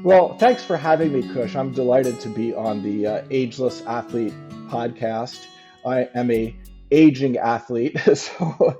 Well, thanks for having me, Kush. I'm delighted to be on the Ageless Athlete podcast. I am a aging athlete, so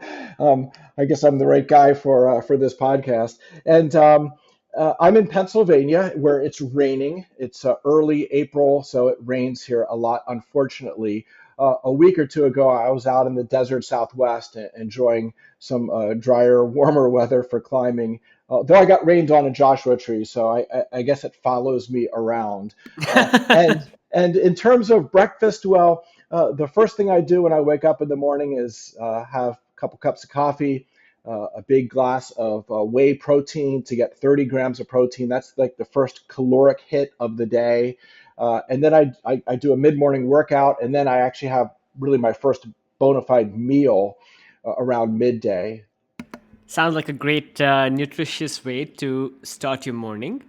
I guess I'm the right guy for this podcast. And I'm in Pennsylvania, where it's raining. It's early April, so it rains here a lot, unfortunately. A week or two ago, I was out in the desert Southwest enjoying some drier, warmer weather for climbing. Though I got rained on a Joshua tree, so I guess it follows me around. And in terms of breakfast, well, the first thing I do when I wake up in the morning is have a couple cups of coffee, a big glass of whey protein to get 30 grams of protein. That's like the first caloric hit of the day. And then I do a mid-morning workout, and then I actually have really my first bona fide meal around midday. Sounds like a great nutritious way to start your morning.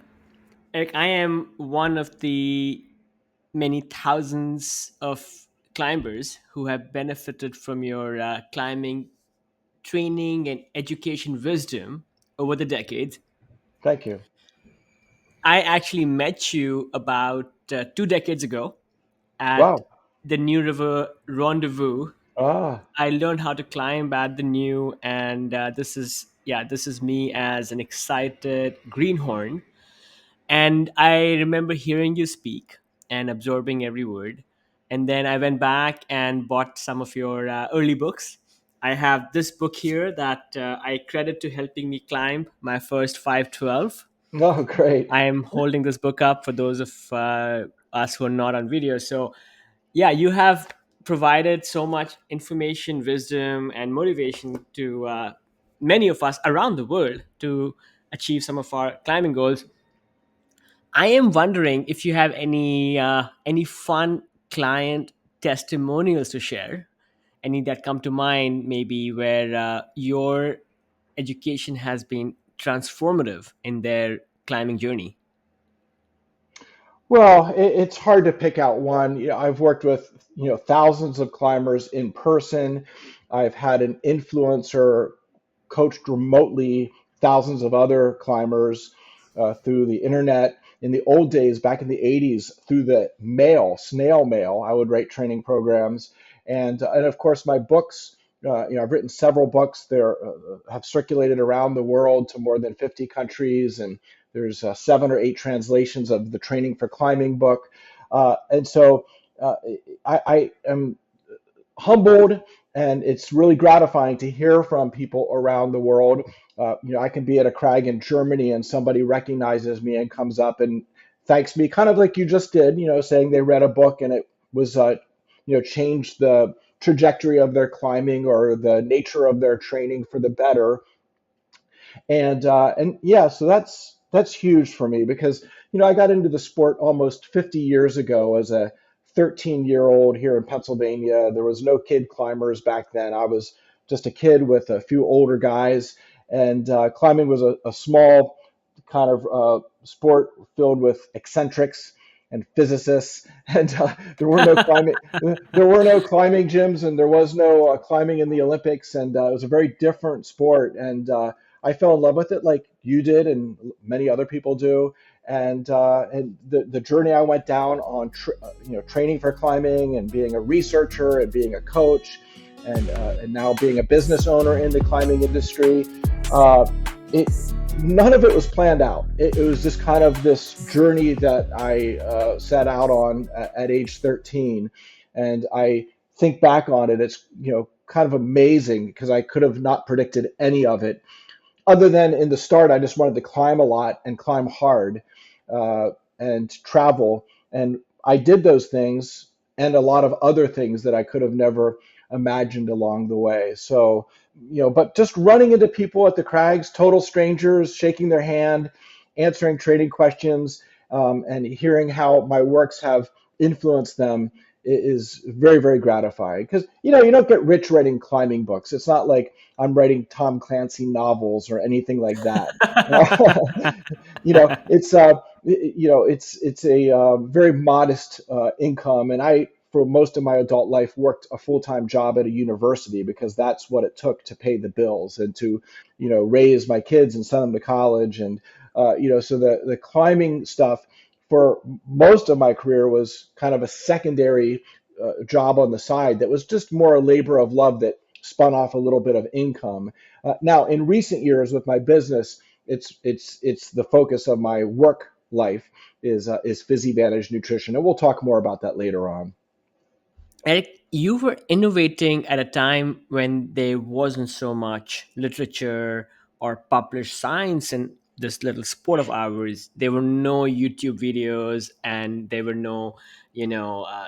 Eric, I am one of the many thousands of climbers who have benefited from your climbing training and education wisdom over the decades. Thank you. I actually met you about 2 decades ago at Wow. the New River Rendezvous. Ah. I learned how to climb at the new, and this is me as an excited greenhorn. And I remember hearing you speak and absorbing every word. And then I went back and bought some of your early books. I have this book here that I credit to helping me climb my first 512. Oh, great. I am holding this book up for those of us who are not on video. So, yeah, you have provided so much information, wisdom, and motivation to many of us around the world to achieve some of our climbing goals. I am wondering if you have any fun client testimonials to share, any that come to mind, maybe where your education has been transformative in their climbing journey. Well, it's hard to pick out one. I've worked with, thousands of climbers in person. I've had an influencer coached remotely thousands of other climbers through the internet. In the old days, back in the 80s, through the mail, snail mail, I would write training programs. And of course, my books, I've written several books. They have circulated around the world to more than 50 countries. And there's 7 or 8 translations of the Training for Climbing book. And so uh, I am humbled, and it's really gratifying to hear from people around the world. I can be at a crag in Germany and somebody recognizes me and comes up and thanks me, kind of like you just did, saying they read a book and it was, changed the trajectory of their climbing or the nature of their training for the better. And yeah, so that's huge for me because I got into the sport almost 50 years ago as a 13-year-old here in Pennsylvania. There was no kid climbers back then. I was just a kid with a few older guys, and climbing was a small kind of sport filled with eccentrics and physicists, and there were no climbing gyms, and there was no climbing in the Olympics, and it was a very different sport. And I fell in love with it, like you did, and many other people do. And the journey I went down on, training for climbing, and being a researcher, and being a coach, and now being a business owner in the climbing industry. Uh, it None of it was planned out. It was just kind of this journey that I set out on at age 13, and I think back on it. It's kind of amazing because I could have not predicted any of it. Other than in the start, I just wanted to climb a lot and climb hard and travel, and I did those things and a lot of other things that I could have never imagined along the way. So but just running into people at the crags, total strangers, shaking their hand, answering trading questions, and hearing how my works have influenced them is very, very gratifying. Because you don't get rich writing climbing books. It's not like I'm writing Tom Clancy novels or anything like that. It's a very modest income, and I, for most of my adult life, worked a full-time job at a university because that's what it took to pay the bills and to raise my kids and send them to college. And So the climbing stuff for most of my career was kind of a secondary job on the side that was just more a labor of love that spun off a little bit of income. Now, in recent years with my business, it's the focus of my work life is PhysiVantage Nutrition, and we'll talk more about that later on. Eric, you were innovating at a time when there wasn't so much literature or published science in this little sport of ours. There were no YouTube videos, and there were no,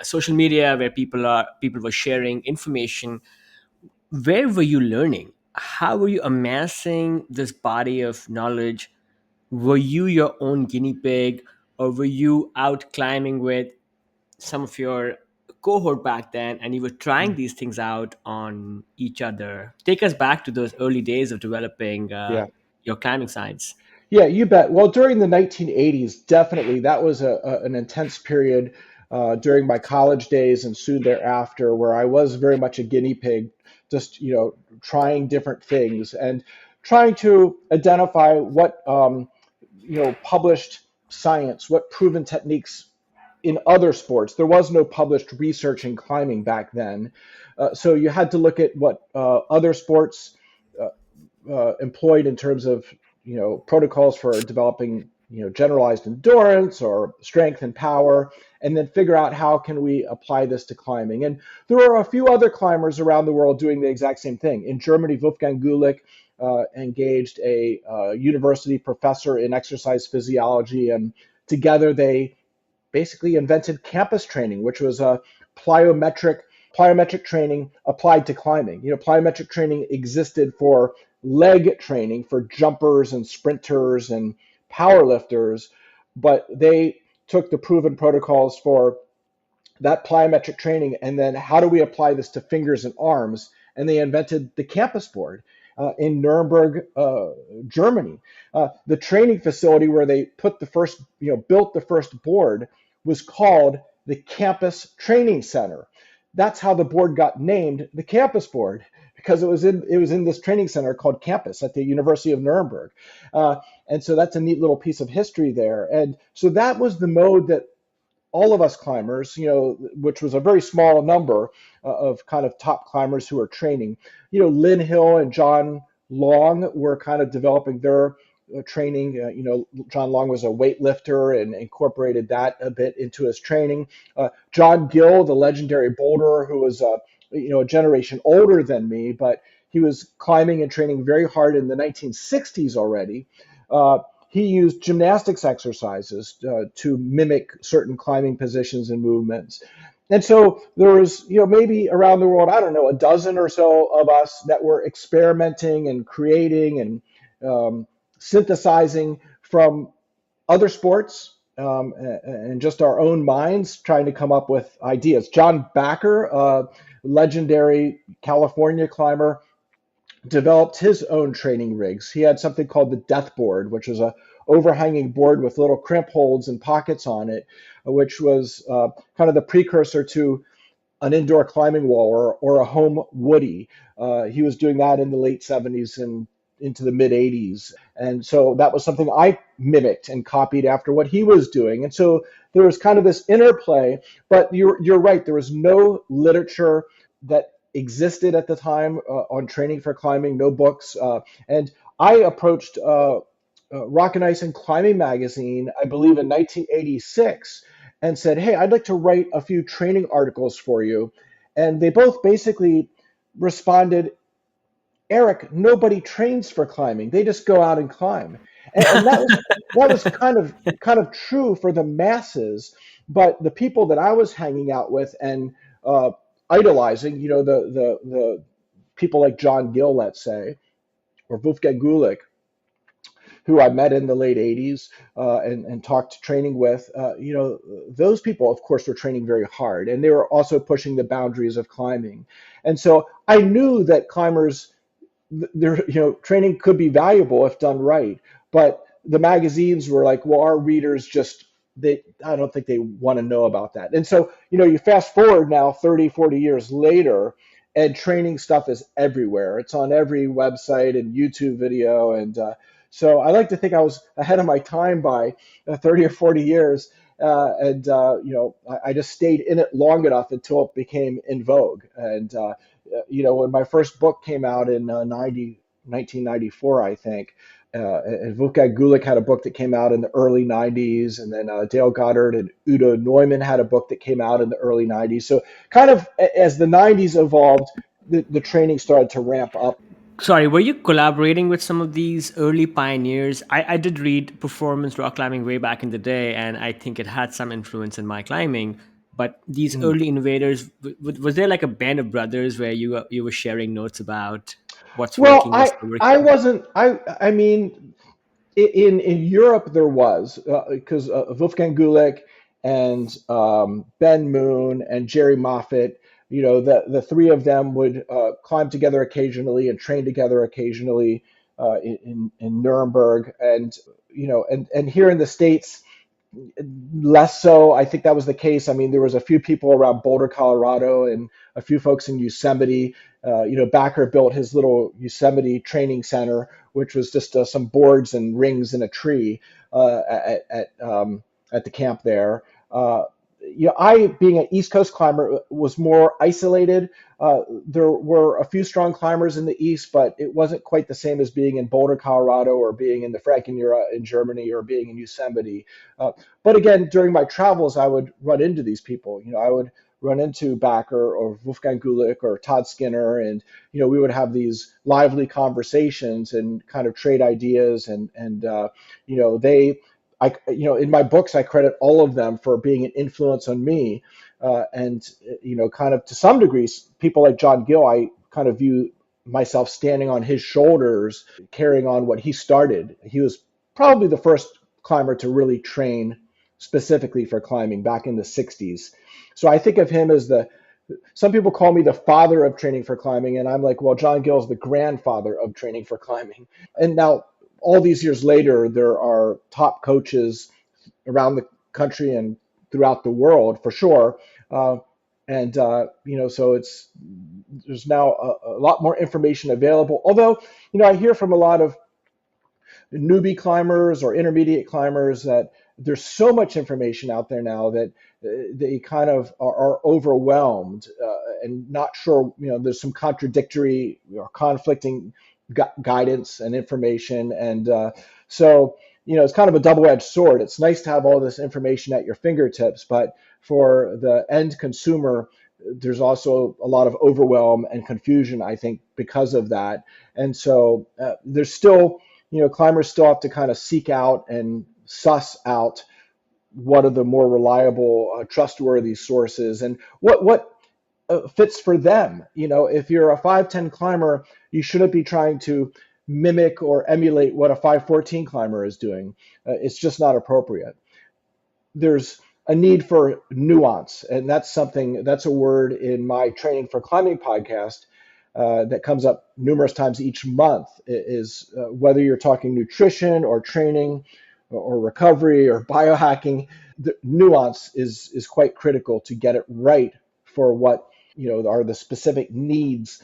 social media where people were sharing information. Where were you learning? How were you amassing this body of knowledge? Were you your own guinea pig, or were you out climbing with some of your cohort back then, and you were trying these things out on each other? Take us back to those early days of developing Yeah. your climbing science. Yeah, you bet. Well, during the 1980s, definitely that was an intense period during my college days and soon thereafter, where I was very much a guinea pig, just trying different things and trying to identify what published science, what proven techniques in other sports. There was no published research in climbing back then, so you had to look at what other sports employed in terms of protocols for developing generalized endurance or strength and power, and then figure out how can we apply this to climbing. And there are a few other climbers around the world doing the exact same thing. In Germany, Wolfgang Gulick engaged a university professor in exercise physiology, and together they basically invented campus training, which was a plyometric plyometric training applied to climbing. Plyometric training existed for leg training for jumpers and sprinters and power lifters, but they took the proven protocols for that plyometric training, and then how do we apply this to fingers and arms? And they invented the campus board in Nuremberg, Germany. The training facility where they put the first, built the first board was called the Campus Training Center. That's how the board got named the campus board, because it was in this training center called Campus at the University of Nuremberg. And so that's a neat little piece of history there. And so that was the mode that all of us climbers, which was a very small number of kind of top climbers who are training, Lynn Hill and John Long were kind of developing their training. John Long was a weightlifter and incorporated that a bit into his training. John Gill, the legendary boulderer, who was a generation older than me, but he was climbing and training very hard in the 1960s already. He used gymnastics exercises to mimic certain climbing positions and movements. And so there was, maybe around the world, I don't know, a dozen or so of us that were experimenting and creating and synthesizing from other sports and just our own minds, trying to come up with ideas. John Backer, legendary California climber, developed his own training rigs. He had something called the Death Board, which was a overhanging board with little crimp holds and pockets on it, which was kind of the precursor to an indoor climbing wall or a home woody. He was doing that in the late 70s and into the mid 80s. And so that was something I mimicked and copied after what he was doing. And so there was kind of this interplay, but you're right. There was no literature that existed at the time on training for climbing, no books. And I approached Rock and Ice and Climbing magazine, I believe in 1986, and said, hey, I'd like to write a few training articles for you. And they both basically responded, Eric, nobody trains for climbing. They just go out and climb. And that was kind of true for the masses, but the people that I was hanging out with and idolizing, the people like John Gill, let's say, or Wolfgang Gulick, who I met in the late 80s and talked training with, those people, of course, were training very hard, and they were also pushing the boundaries of climbing. And so I knew that climbers, training could be valuable if done right, but the magazines were like, well, our readers I don't think they want to know about that. And so, you fast forward now 30, 40 years later, and training stuff is everywhere. It's on every website and YouTube video. And So I like to think I was ahead of my time by 30 or 40 years. And I just stayed in it long enough until it became in vogue. And when my first book came out in 1994, I think, and Wolfgang Gulick had a book that came out in the early 90s, and then Dale Goddard and Udo Neumann had a book that came out in the early 90s. So kind of as the 90s evolved, the training started to ramp up. Sorry, were you collaborating with some of these early pioneers? I did read Performance Rock Climbing way back in the day, and I think it had some influence in my climbing. But these Mm. early innovators, was there like a band of brothers where you were sharing notes about what's Well, working, what's not I working? wasn't I mean in Europe there was because Wolfgang Gulick and Ben Moon and Jerry Moffat, the three of them would climb together occasionally and train together occasionally in Nuremberg, and and here in the States less so. I think that was the case. I mean, there was a few people around Boulder, Colorado, and a few folks in Yosemite. Backer built his little Yosemite training center, which was just some boards and rings in a tree at the camp there. I, being an East Coast climber, was more isolated. There were a few strong climbers in the East, but it wasn't quite the same as being in Boulder, Colorado, or being in the Frankenjura in Germany, or being in Yosemite. But again, during my travels, I would run into these people. I would run into Backer or Wolfgang Gulick or Todd Skinner, and we would have these lively conversations and kind of trade ideas. And they, in my books, I credit all of them for being an influence on me. And kind of to some degrees, people like John Gill, I kind of view myself standing on his shoulders, carrying on what he started. He was probably the first climber to really train specifically for climbing back in the 60s. So I think of him as some people call me the father of training for climbing, and I'm like, well, John Gill's the grandfather of training for climbing. And now, all these years later, there are top coaches around the country and throughout the world for sure. So there's now a lot more information available. Although, I hear from a lot of newbie climbers or intermediate climbers that there's so much information out there now that they kind of are overwhelmed and not sure. There's some contradictory or conflicting guidance and information, and so it's kind of a double-edged sword. It's nice to have all this information at your fingertips, but for the end consumer, there's also a lot of overwhelm and confusion, I think, because of that. And so there's still climbers still have to kind of seek out and suss out what are the more reliable, trustworthy sources, and what fits for them. If you're a 5'10" climber, you shouldn't be trying to mimic or emulate what a 5'14" climber is doing. It's just not appropriate. There's a need for nuance, and that's a word in my training for climbing podcast that comes up numerous times each month. Is whether you're talking nutrition or training or recovery or biohacking, the nuance is quite critical to get it right for what are the specific needs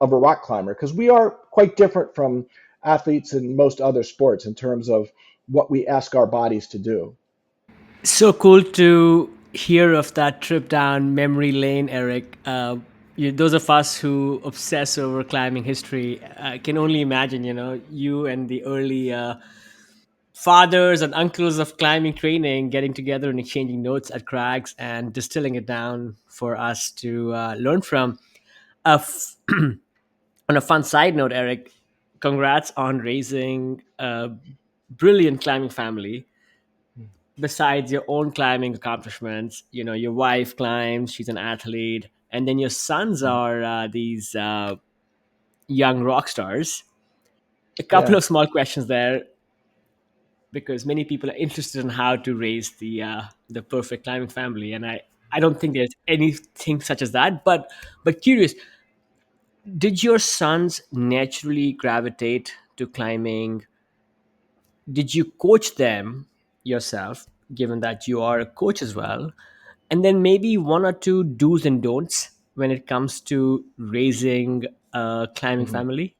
of a rock climber, because we are quite different from athletes in most other sports in terms of what we ask our bodies to do. So cool to hear of that trip down memory lane, Eric. Those of us who obsess over climbing history can only imagine, you and the early fathers and uncles of climbing training getting together and exchanging notes at crags and distilling it down for us to learn from. Uh, f- on a fun side note, Eric, congrats on raising a brilliant climbing family. Besides your own climbing accomplishments, your wife climbs, she's an athlete, and then your sons are these young rock stars. A couple Yeah. of small questions there, because many people are interested in how to raise the perfect climbing family, and I don't think there's anything such as that, but curious, did your sons naturally gravitate to climbing? Did you coach them yourself, given that you are a coach as well? And then maybe one or two do's and don'ts when it comes to raising a climbing Mhm. family.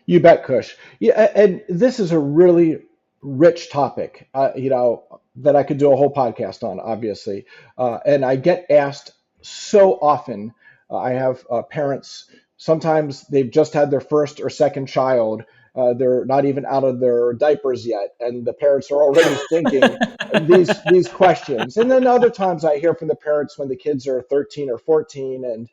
You bet, Kush. Yeah, and this is a really rich topic, that I could do a whole podcast on, obviously. And I get asked so often. I have parents, sometimes they've just had their first or second child. They're not even out of their diapers yet, and the parents are already thinking these questions. And then other times I hear from the parents when the kids are 13 or 14, and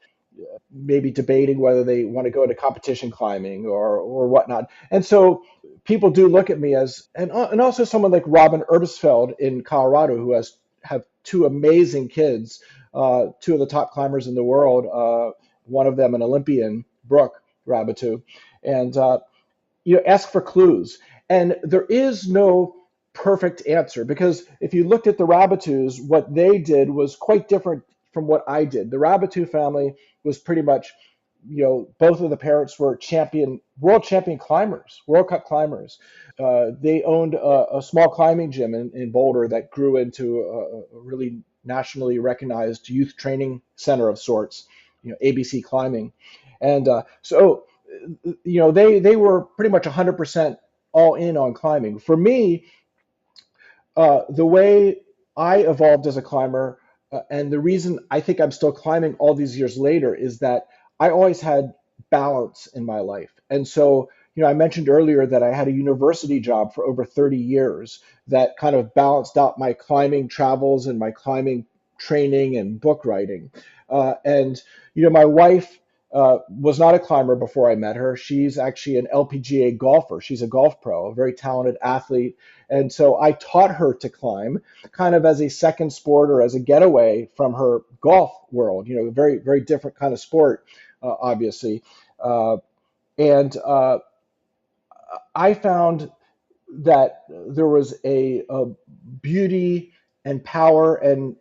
maybe debating whether they want to go into competition climbing or whatnot. And so people do look at me as, and also someone like Robin Erbsfeld in Colorado, who has have two amazing kids, two of the top climbers in the world. One of them an Olympian, Brooke Rabatu, and ask for clues. And there is no perfect answer, because if you looked at the Rabatus, what they did was quite different from what I did. The Rabatu family was pretty much, both of the parents were world champion climbers, World Cup climbers. They owned a small climbing gym in Boulder that grew into a really nationally recognized youth training center of sorts, ABC Climbing. And so they were pretty much 100% all in on climbing. For me, the way I evolved as a climber, and the reason I think I'm still climbing all these years later, is that I always had balance in my life. And so, I mentioned earlier that I had a university job for over 30 years that kind of balanced out my climbing travels and my climbing training and book writing. And, my wife was not a climber before I met her. She's actually an LPGA golfer. She's a golf pro, a very talented athlete. And so I taught her to climb kind of as a second sport or as a getaway from her golf world, very, very different kind of sport, obviously. And I found that there was a beauty and power and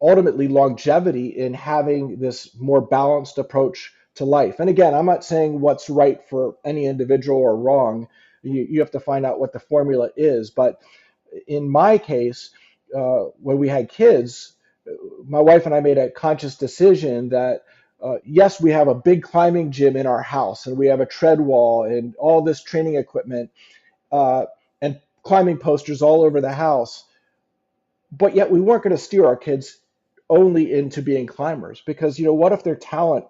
ultimately longevity in having this more balanced approach to life. And again, I'm not saying what's right for any individual or wrong. You have to find out what the formula is. But in my case, when we had kids, my wife and I made a conscious decision that yes, we have a big climbing gym in our house, and we have a tread wall and all this training equipment, uh, and climbing posters all over the house. But yet we weren't going to steer our kids only into being climbers, because what if their talent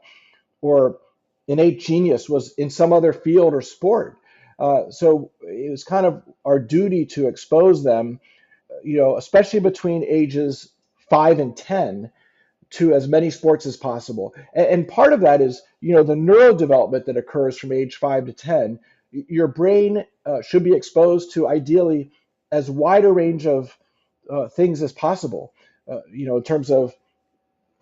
or innate genius was in some other field or sport? So it was kind of our duty to expose them, especially between ages 5 and 10, to as many sports as possible. And part of that is, the neurodevelopment that occurs from age 5 to 10. Your brain should be exposed to ideally as wide a range of things as possible, in terms of,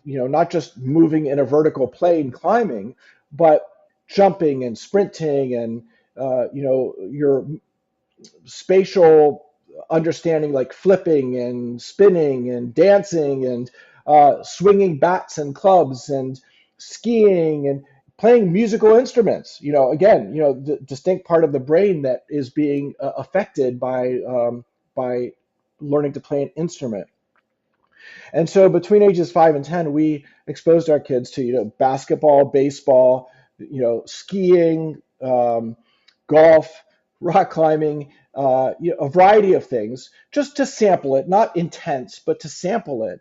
not just moving in a vertical plane climbing, but jumping and sprinting and, your spatial understanding, like flipping and spinning and dancing and swinging bats and clubs and skiing and playing musical instruments. Again, the distinct part of the brain that is being affected by learning to play an instrument. And so between ages 5 and 10, we exposed our kids to, basketball, baseball, skiing, golf, rock climbing, a variety of things, just to sample it, not intense, but to sample it.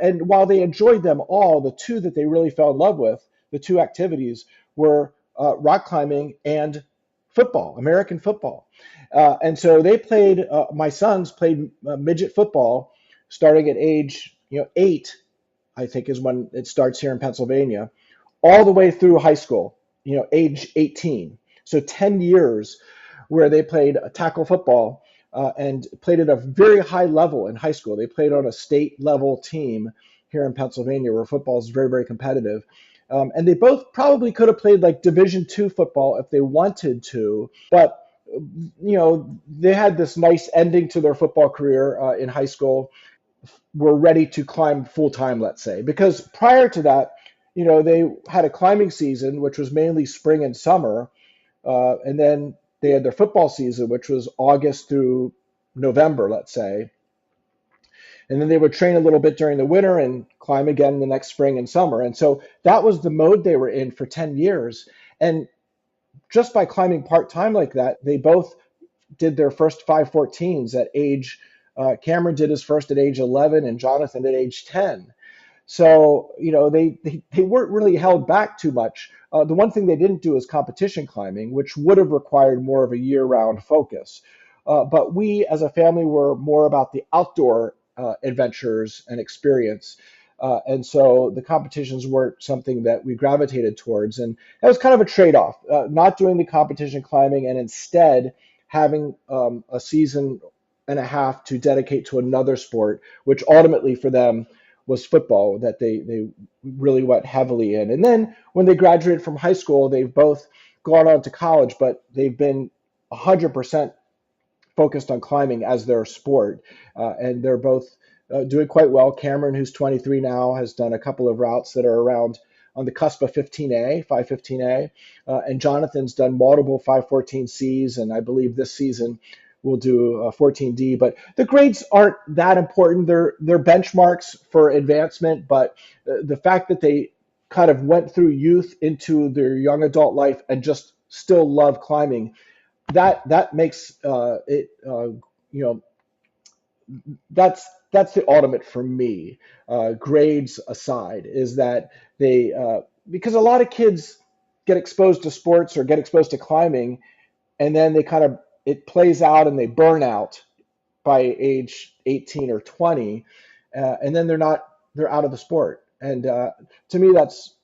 And while they enjoyed them all, the two that they really fell in love with, the two activities, were rock climbing and football, American football. And so my sons played midget football starting at age, 8, I think is when it starts here in Pennsylvania, all the way through high school, age 18. So 10 years where they played tackle football, and played at a very high level in high school. They played on a state level team here in Pennsylvania where football is very, very competitive. And they both probably could have played like Division II football if they wanted to, but they had this nice ending to their football career in high school, were ready to climb full time, let's say, because prior to that, they had a climbing season, which was mainly spring and summer. And then they had their football season, which was August through November, let's say. And then they would train a little bit during the winter and climb again the next spring and summer. And so that was the mode they were in for 10 years. And just by climbing part time like that, they both did their first 514s at age. Cameron did his first at age 11, and Jonathan at age 10. So, they weren't really held back too much. The one thing they didn't do is competition climbing, which would have required more of a year-round focus. But we, as a family, were more about the outdoor adventures and experience. And so the competitions weren't something that we gravitated towards. And that was kind of a trade-off, not doing the competition climbing and instead having a season and a half to dedicate to another sport, which ultimately for them was football that they really went heavily in. And then when they graduated from high school, they've both gone on to college, but they've been 100% focused on climbing as their sport. And they're both doing quite well. Cameron, who's 23 now, has done a couple of routes that are around on the cusp of 15A, 515A. And Jonathan's done multiple 514Cs, and I believe this season we'll do 14D. But the grades aren't that important. They're benchmarks for advancement, but the fact that they kind of went through youth into their young adult life and just still love climbing, that makes it you know that's the ultimate for me. Grades aside, is that they because a lot of kids get exposed to sports or get exposed to climbing, and then they kind of it plays out and they burn out by age 18 or 20, and then they're out of the sport. And to me, that's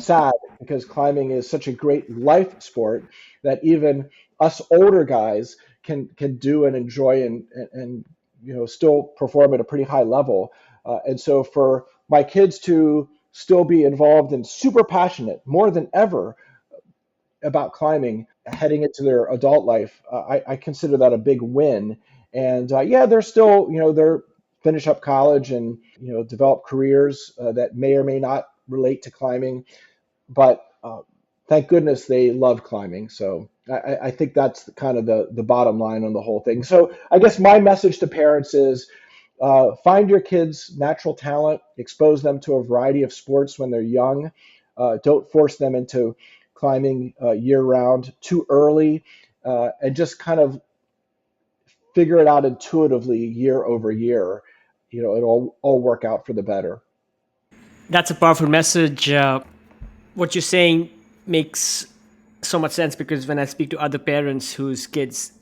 sad because climbing is such a great life sport that even us older guys can do and enjoy and still perform at a pretty high level. And so for my kids to still be involved and super passionate more than ever about climbing heading into their adult life, I consider that a big win. And yeah, they're still, they're finish up college and, develop careers that may or may not relate to climbing, but thank goodness they love climbing. So I think that's kind of the bottom line on the whole thing. So I guess my message to parents is find your kids' natural talent, expose them to a variety of sports when they're young. Don't force them into climbing year round too early, and just kind of figure it out intuitively year over year. It'll all work out for the better. That's a powerful message. What you're saying makes so much sense because when I speak to other parents whose kids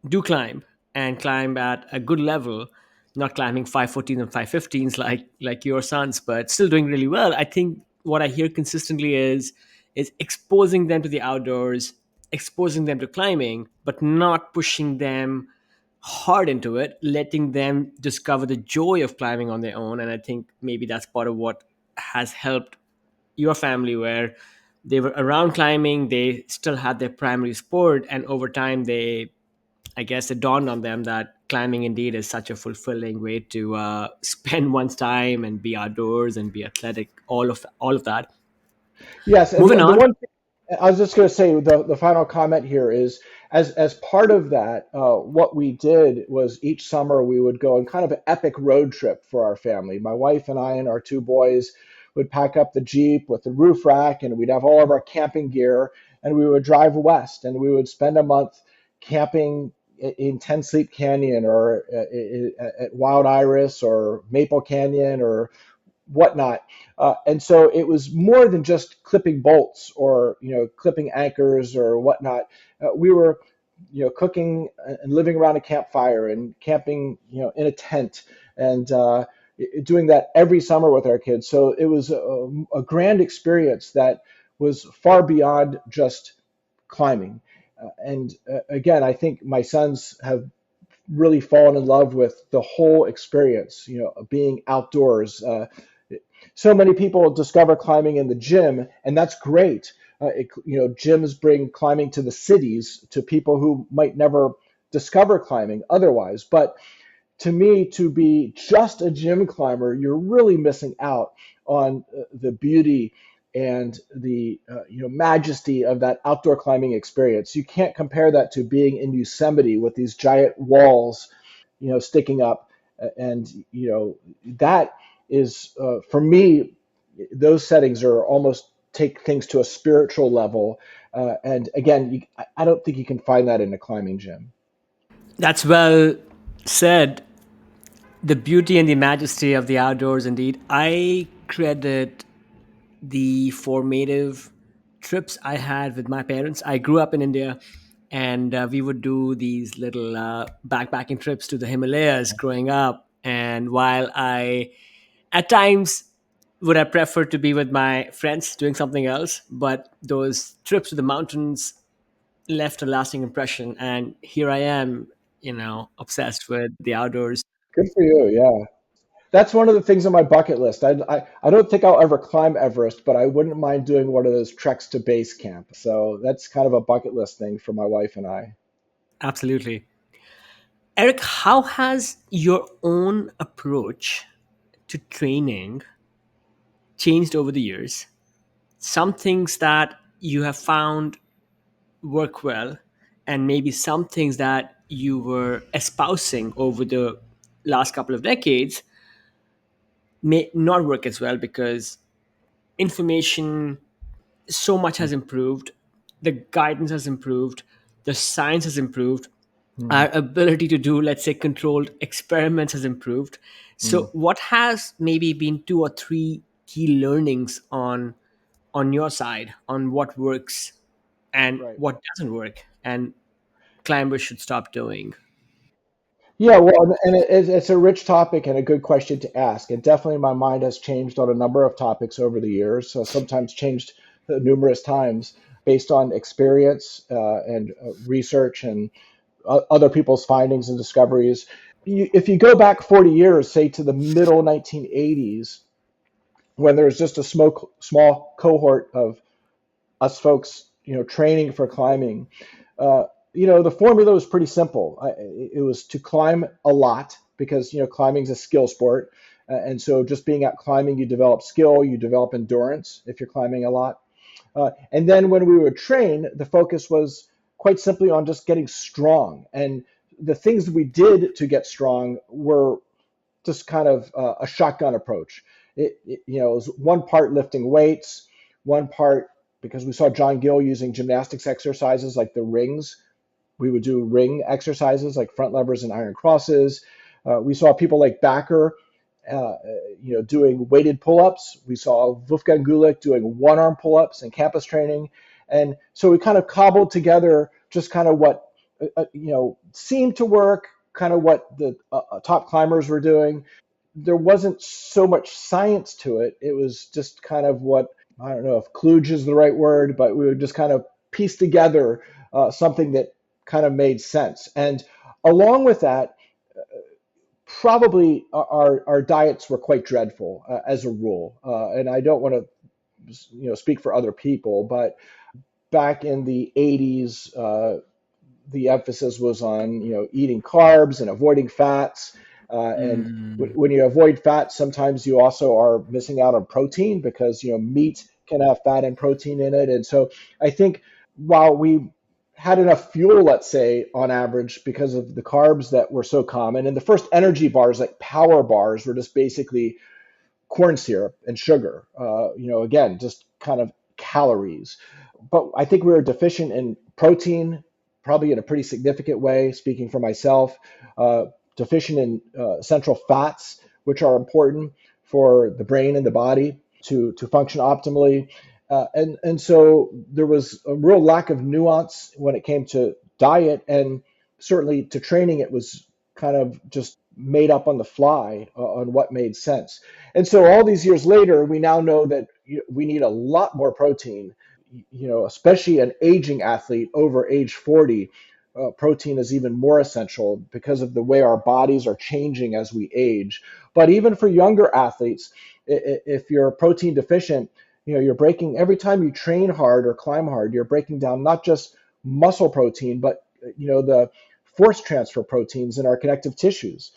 do climb and climb at a good level, not climbing 514 and 515s like your sons, but still doing really well. I think what I hear consistently is exposing them to the outdoors, exposing them to climbing, but not pushing them hard into it, letting them discover the joy of climbing on their own. And I think maybe that's part of what has helped your family, where they were around climbing, they still had their primary sport, and over time they, I guess, it dawned on them that climbing indeed is such a fulfilling way to spend one's time and be outdoors and be athletic. All of that. Yes, and Moving the on. one thing I was just going to say, the final comment here is, as part of that, what we did was each summer we would go on kind of an epic road trip for our family. My wife and I and our two boys would pack up the Jeep with the roof rack, and we'd have all of our camping gear, and we would drive west, and we would spend a month camping in Ten Sleep Canyon or at Wild Iris or Maple Canyon or whatnot. And so it was more than just clipping bolts or clipping anchors or whatnot. We were cooking and living around a campfire and camping in a tent and doing that every summer with our kids. So it was a grand experience that was far beyond just climbing. And again, I think my sons have really fallen in love with the whole experience, being outdoors. So many people discover climbing in the gym, and that's great. Gyms bring climbing to the cities to people who might never discover climbing otherwise. But to me, to be just a gym climber, you're really missing out on the beauty and the majesty of that outdoor climbing experience. You can't compare that to being in Yosemite with these giant walls, sticking up, and that is for me, those settings are almost take things to a spiritual level. And again, I don't think you can find that in a climbing gym. That's well said. The beauty and the majesty of the outdoors, indeed. I credit the formative trips I had with my parents. I grew up in India, and we would do these little backpacking trips to the Himalayas growing up. And while I, at times, would have preferred to be with my friends doing something else, but those trips to the mountains left a lasting impression. And here I am, obsessed with the outdoors. Good for you. Yeah. That's one of the things on my bucket list. I don't think I'll ever climb Everest, but I wouldn't mind doing one of those treks to base camp. So that's kind of a bucket list thing for my wife and I. Absolutely. Eric, how has your own approach to training changed over the years? Some things that you have found work well, and maybe some things that you were espousing over the last couple of decades may not work as well because information, so much has improved, the guidance has improved, the science has improved, Mm, our ability to do, let's say, controlled experiments has improved. So mm, what has maybe been two or three key learnings on your side on what works and right. what doesn't work and climbers should stop doing? Yeah, well, and it's a rich topic and a good question to ask. And definitely my mind has changed on a number of topics over the years, so sometimes changed numerous times based on experience and research and other people's findings and discoveries. If you go back 40 years, say to the middle 1980s, when there was just a small cohort of us folks, training for climbing, uh, the formula was pretty simple. It was to climb a lot because climbing is a skill sport, and so just being out climbing, you develop skill, you develop endurance if you're climbing a lot. And then when we would train, the focus was quite simply on just getting strong. And the things we did to get strong were just kind of a shotgun approach. It was one part lifting weights, one part because we saw John Gill using gymnastics exercises like the rings. We would do ring exercises like front levers and iron crosses. We saw people like Backer, doing weighted pull-ups. We saw Wolfgang Gulick doing one-arm pull-ups in campus training, and so we kind of cobbled together just kind of what seemed to work, kind of what the top climbers were doing. There wasn't so much science to it. It was just kind of what, I don't know if kludge is the right word, but we would just kind of piece together something that kind of made sense. And along with that, probably our diets were quite dreadful as a rule. And I don't want to speak for other people, but back in the 80s, the emphasis was on eating carbs and avoiding fats. And Mm. when you avoid fats, sometimes you also are missing out on protein because meat can have fat and protein in it. And so I think while we had enough fuel, let's say on average, because of the carbs that were so common, and the first energy bars like power bars were just basically corn syrup and sugar. Again, just kind of calories. But I think we were deficient in protein, probably in a pretty significant way, speaking for myself, uh, deficient in essential fats, which are important for the brain and the body to function optimally. And so there was a real lack of nuance when it came to diet, and certainly to training, it was kind of just made up on the fly on what made sense. And so all these years later, we now know that we need a lot more protein, especially an aging athlete over age 40. Protein is even more essential because of the way our bodies are changing as we age. But even for younger athletes, if you're protein deficient, you're breaking every time you train hard or climb hard, you're breaking down not just muscle protein, but the force transfer proteins in our connective tissues.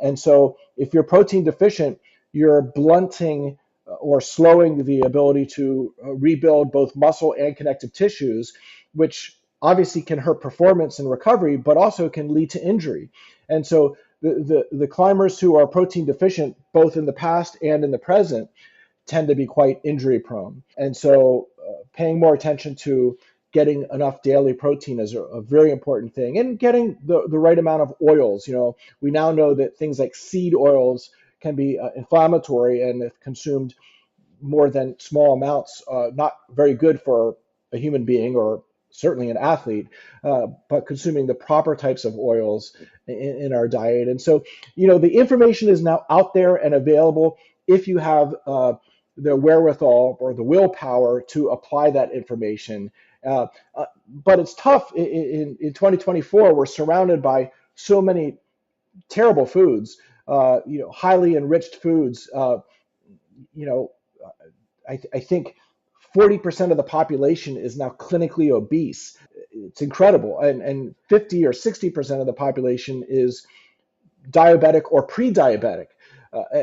And so if you're protein deficient, you're blunting or slowing the ability to rebuild both muscle and connective tissues, which obviously can hurt performance and recovery, but also can lead to injury. And so the climbers who are protein deficient, both in the past and in the present, tend to be quite injury prone. And so paying more attention to getting enough daily protein is a very important thing, and getting the right amount of oils. We now know that things like seed oils can be inflammatory, and if consumed more than small amounts, not very good for a human being or certainly an athlete, but consuming the proper types of oils in our diet. And so, the information is now out there and available if you have the wherewithal or the willpower to apply that information. Uh, but it's tough in 2024. We're surrounded by so many terrible foods, highly enriched foods. You know, I think 40% of the population is now clinically obese. It's incredible. And 50 or 60% of the population is diabetic or pre-diabetic.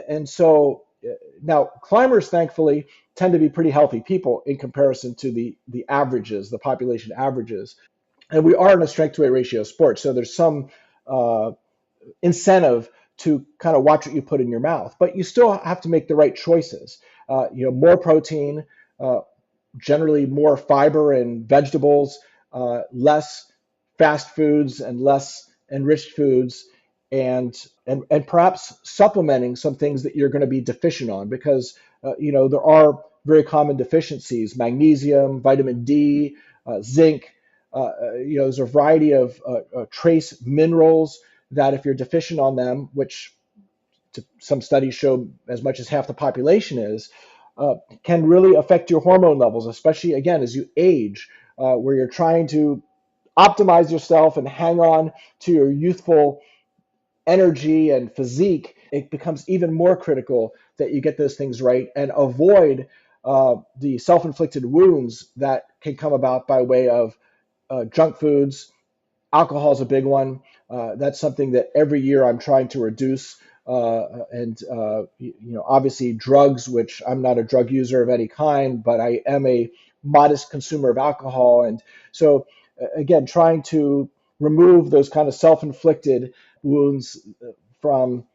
And so now climbers, thankfully, tend to be pretty healthy people in comparison to the averages, the population averages. And we are in a strength to weight ratio sport. So there's some uh, incentive to kind of watch what you put in your mouth, but you still have to make the right choices. More protein, uh, generally more fiber and vegetables, less fast foods and less enriched foods, and perhaps supplementing some things that you're going to be deficient on, because there are very common deficiencies: magnesium, vitamin D, zinc. There's a variety of trace minerals that if you're deficient on them, which some studies show as much as half the population is, can really affect your hormone levels, especially again as you age, where you're trying to optimize yourself and hang on to your youthful energy and physique. It becomes even more critical that you get those things right and avoid the self-inflicted wounds that can come about by way of junk foods. Alcohol is a big one. That's something that every year I'm trying to reduce. Obviously drugs, which I'm not a drug user of any kind, but I am a modest consumer of alcohol. And so, again, trying to remove those kind of self-inflicted wounds from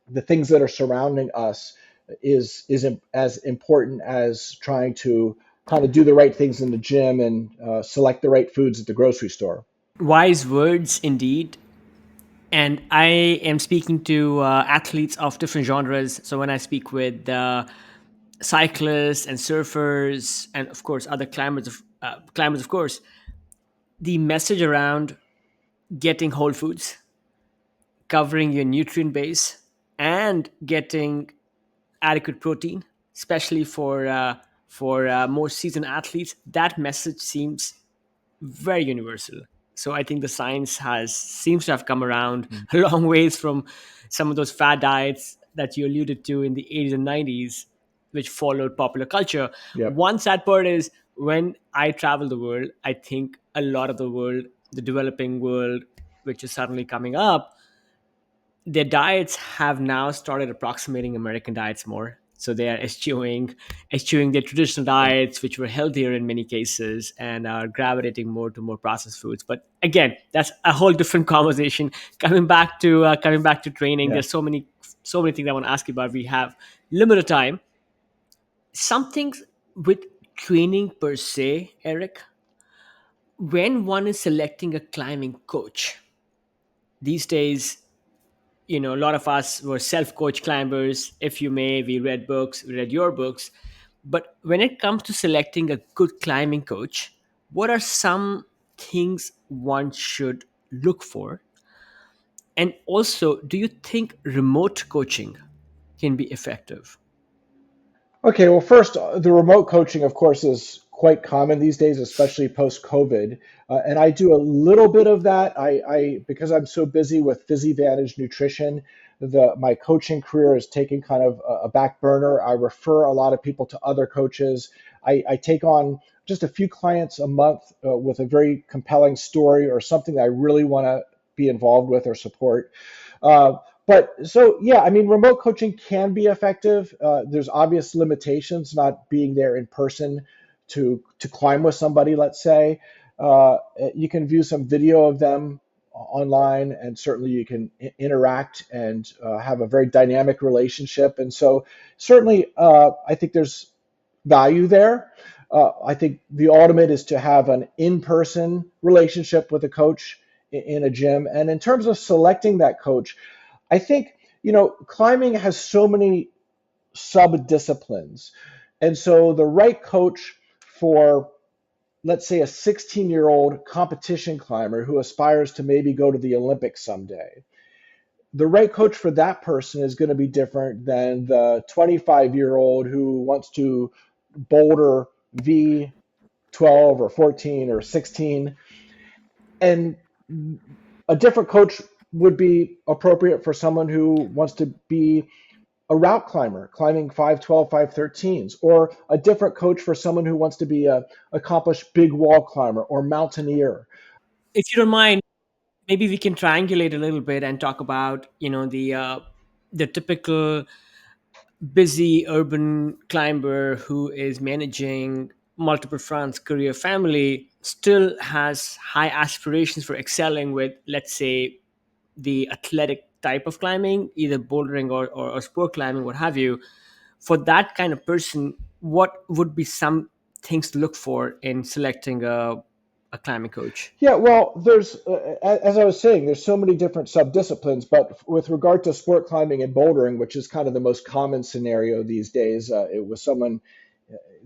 the things that are surrounding us is as important as trying to kind of do the right things in the gym and select the right foods at the grocery store. Wise words indeed. And I am speaking to athletes of different genres. So when I speak with cyclists and surfers, and of course other climbers, of course, the message around getting whole foods, covering your nutrient base, and getting adequate protein, especially for more seasoned athletes, that message seems very universal. So I think the science has seems to have come around Mm. a long ways from some of those fad diets that you alluded to in the 80s and 90s, which followed popular culture. Yep. One sad part is when I travel the world, I think a lot of the world, the developing world, which is suddenly coming up, their diets have now started approximating American diets more. So they are eschewing their traditional diets, which were healthier in many cases, and are gravitating more to more processed foods. But again, that's a whole different conversation. Coming back to training, Yeah. there's so many things I want to ask you about. We have limited time. Some things with training per se, Eric. When one is selecting a climbing coach these days, a lot of us were self-coach climbers. If you may, we read books, we read your books. But when it comes to selecting a good climbing coach, what are some things one should look for? And also, do you think remote coaching can be effective? Okay, well, first, the remote coaching, of course, is quite common these days, especially post-COVID. And I do a little bit of that. Because I'm so busy with PhysiVantage Nutrition, my coaching career is taking kind of a back burner. I refer a lot of people to other coaches. I take on just a few clients a month with a very compelling story or something that I really want to be involved with or support. Uh, but so yeah, I mean, remote coaching can be effective. There's obvious limitations not being there in person to climb with somebody. Let's say you can view some video of them online, and certainly you can interact and have a very dynamic relationship. And so, certainly, I think there's value there. I think the ultimate is to have an in-person relationship with a coach in a gym. And in terms of selecting that coach, I think, climbing has so many sub-disciplines. And so the right coach for, let's say, a 16-year-old competition climber who aspires to maybe go to the Olympics someday, the right coach for that person is going to be different than the 25-year-old who wants to boulder V12 or 14 or 16. And a different coach would be appropriate for someone who wants to be a route climber, climbing 512, 513s, or a different coach for someone who wants to be a accomplished big wall climber or mountaineer. If you don't mind, maybe we can triangulate a little bit and talk about the typical busy urban climber who is managing multiple fronts, career, family, still has high aspirations for excelling with, let's say, the athletic type of climbing, either bouldering or sport climbing, what have you. For that kind of person, what would be some things to look for in selecting a climbing coach? Yeah, well, as I was saying, there's so many different sub-disciplines, but with regard to sport climbing and bouldering, which is kind of the most common scenario these days, it was someone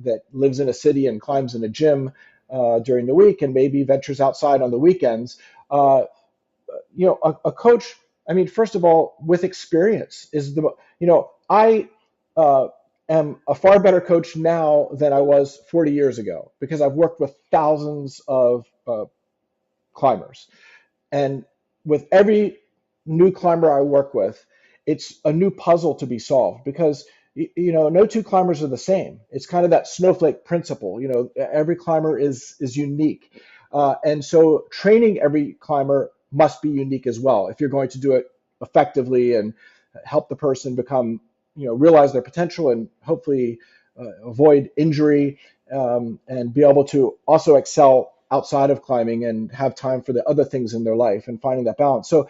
that lives in a city and climbs in a gym during the week and maybe ventures outside on the weekends. Uh, a coach, I mean, first of all, with experience is I am a far better coach now than I was 40 years ago because I've worked with thousands of climbers. And with every new climber I work with, it's a new puzzle to be solved because no two climbers are the same. It's kind of that snowflake principle. Every climber is unique, and so training every climber must be unique as well if you're going to do it effectively and help the person become, realize their potential and hopefully avoid injury, and be able to also excel outside of climbing and have time for the other things in their life and finding that balance. So,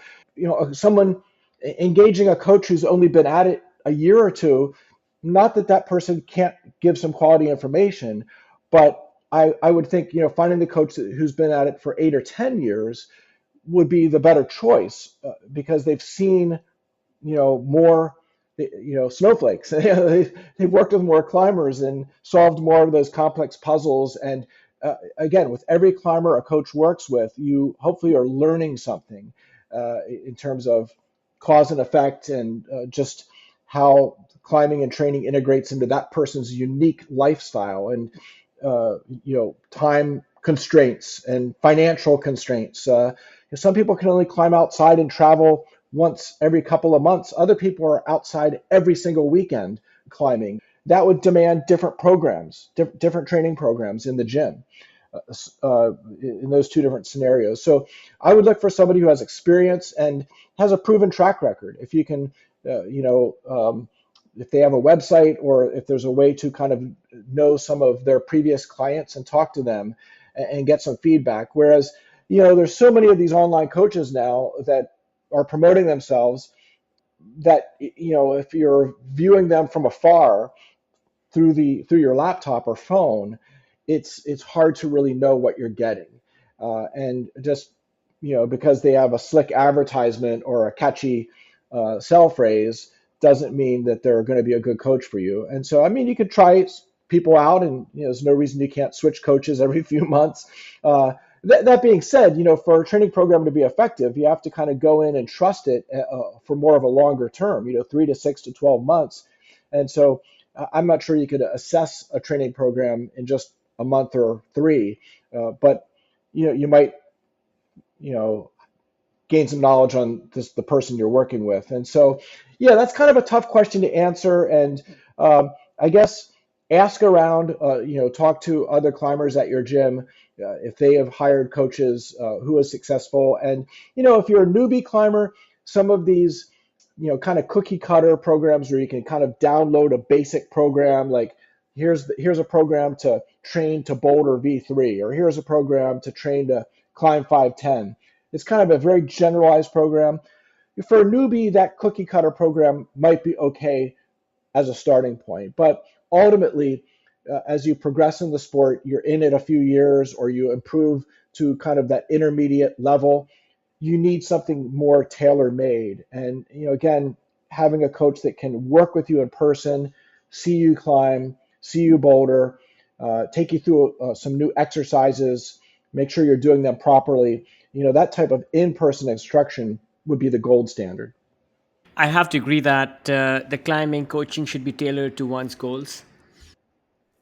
someone engaging a coach who's only been at it a year or two, not that that person can't give some quality information, but I would think, finding the coach who's been at it for 8 or 10 years would be the better choice because they've seen, more, snowflakes. They've worked with more climbers and solved more of those complex puzzles. And again, with every climber a coach works with, you hopefully are learning something in terms of cause and effect and just how climbing and training integrates into that person's unique lifestyle and time constraints and financial constraints. Some people can only climb outside and travel once every couple of months. Other people are outside every single weekend climbing. That would demand different programs, different training programs in the gym in those two different scenarios. So I would look for somebody who has experience and has a proven track record. If you can, if they have a website or if there's a way to kind of know some of their previous clients and talk to them and get some feedback. Whereas, there's so many of these online coaches now that are promoting themselves that, if you're viewing them from afar through your laptop or phone, it's hard to really know what you're getting. And just, because they have a slick advertisement or a catchy sell phrase doesn't mean that they're going to be a good coach for you. And so, I mean, you could try people out, and there's no reason you can't switch coaches every few months. That being said, for a training program to be effective, you have to kind of go in and trust it for more of a longer term, 3 to 6 to 12 months. And so I'm not sure you could assess a training program in just a month or three, but you might, you know, gain some knowledge on the person you're working with. And so, yeah, that's kind of a tough question to answer. And I guess ask around, talk to other climbers at your gym if they have hired coaches who are successful. And, if you're a newbie climber, some of these, kind of cookie cutter programs where you can kind of download a basic program, like here's a program to train to boulder V3, or here's a program to train to climb 510. It's kind of a very generalized program. For a newbie, that cookie cutter program might be okay as a starting point. But ultimately, as you progress in the sport, you're in it a few years or you improve to kind of that intermediate level, you need something more tailor made. And, again, having a coach that can work with you in person, see you climb, see you boulder, take you through some new exercises, make sure you're doing them properly. That type of in-person instruction would be the gold standard. I have to agree that the climbing coaching should be tailored to one's goals.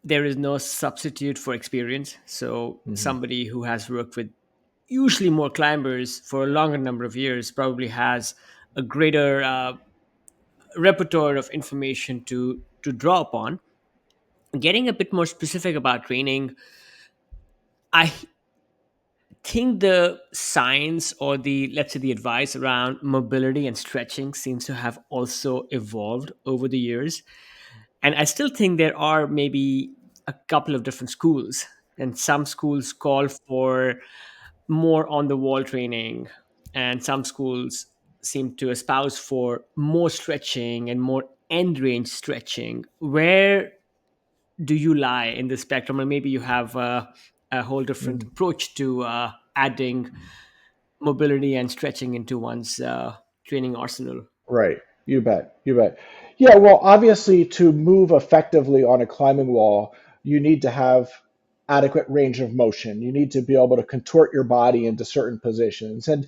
There is no substitute for experience. So, Mhm. somebody who has worked with usually more climbers for a longer number of years probably has a greater repertoire of information to draw upon. Getting a bit more specific about training, I think the science, or the, let's say, the advice around mobility and stretching seems to have also evolved over the years. And I still think there are maybe a couple of different schools, and some schools call for more on the wall training, and some schools seem to espouse for more stretching and more end range stretching. Where do you lie in the spectrum? Or maybe you have a whole different Mhm. approach to adding mobility and stretching into one's training arsenal. Right. You bet. You bet. Yeah, well, obviously, to move effectively on a climbing wall, you need to have adequate range of motion. You need to be able to contort your body into certain positions. And,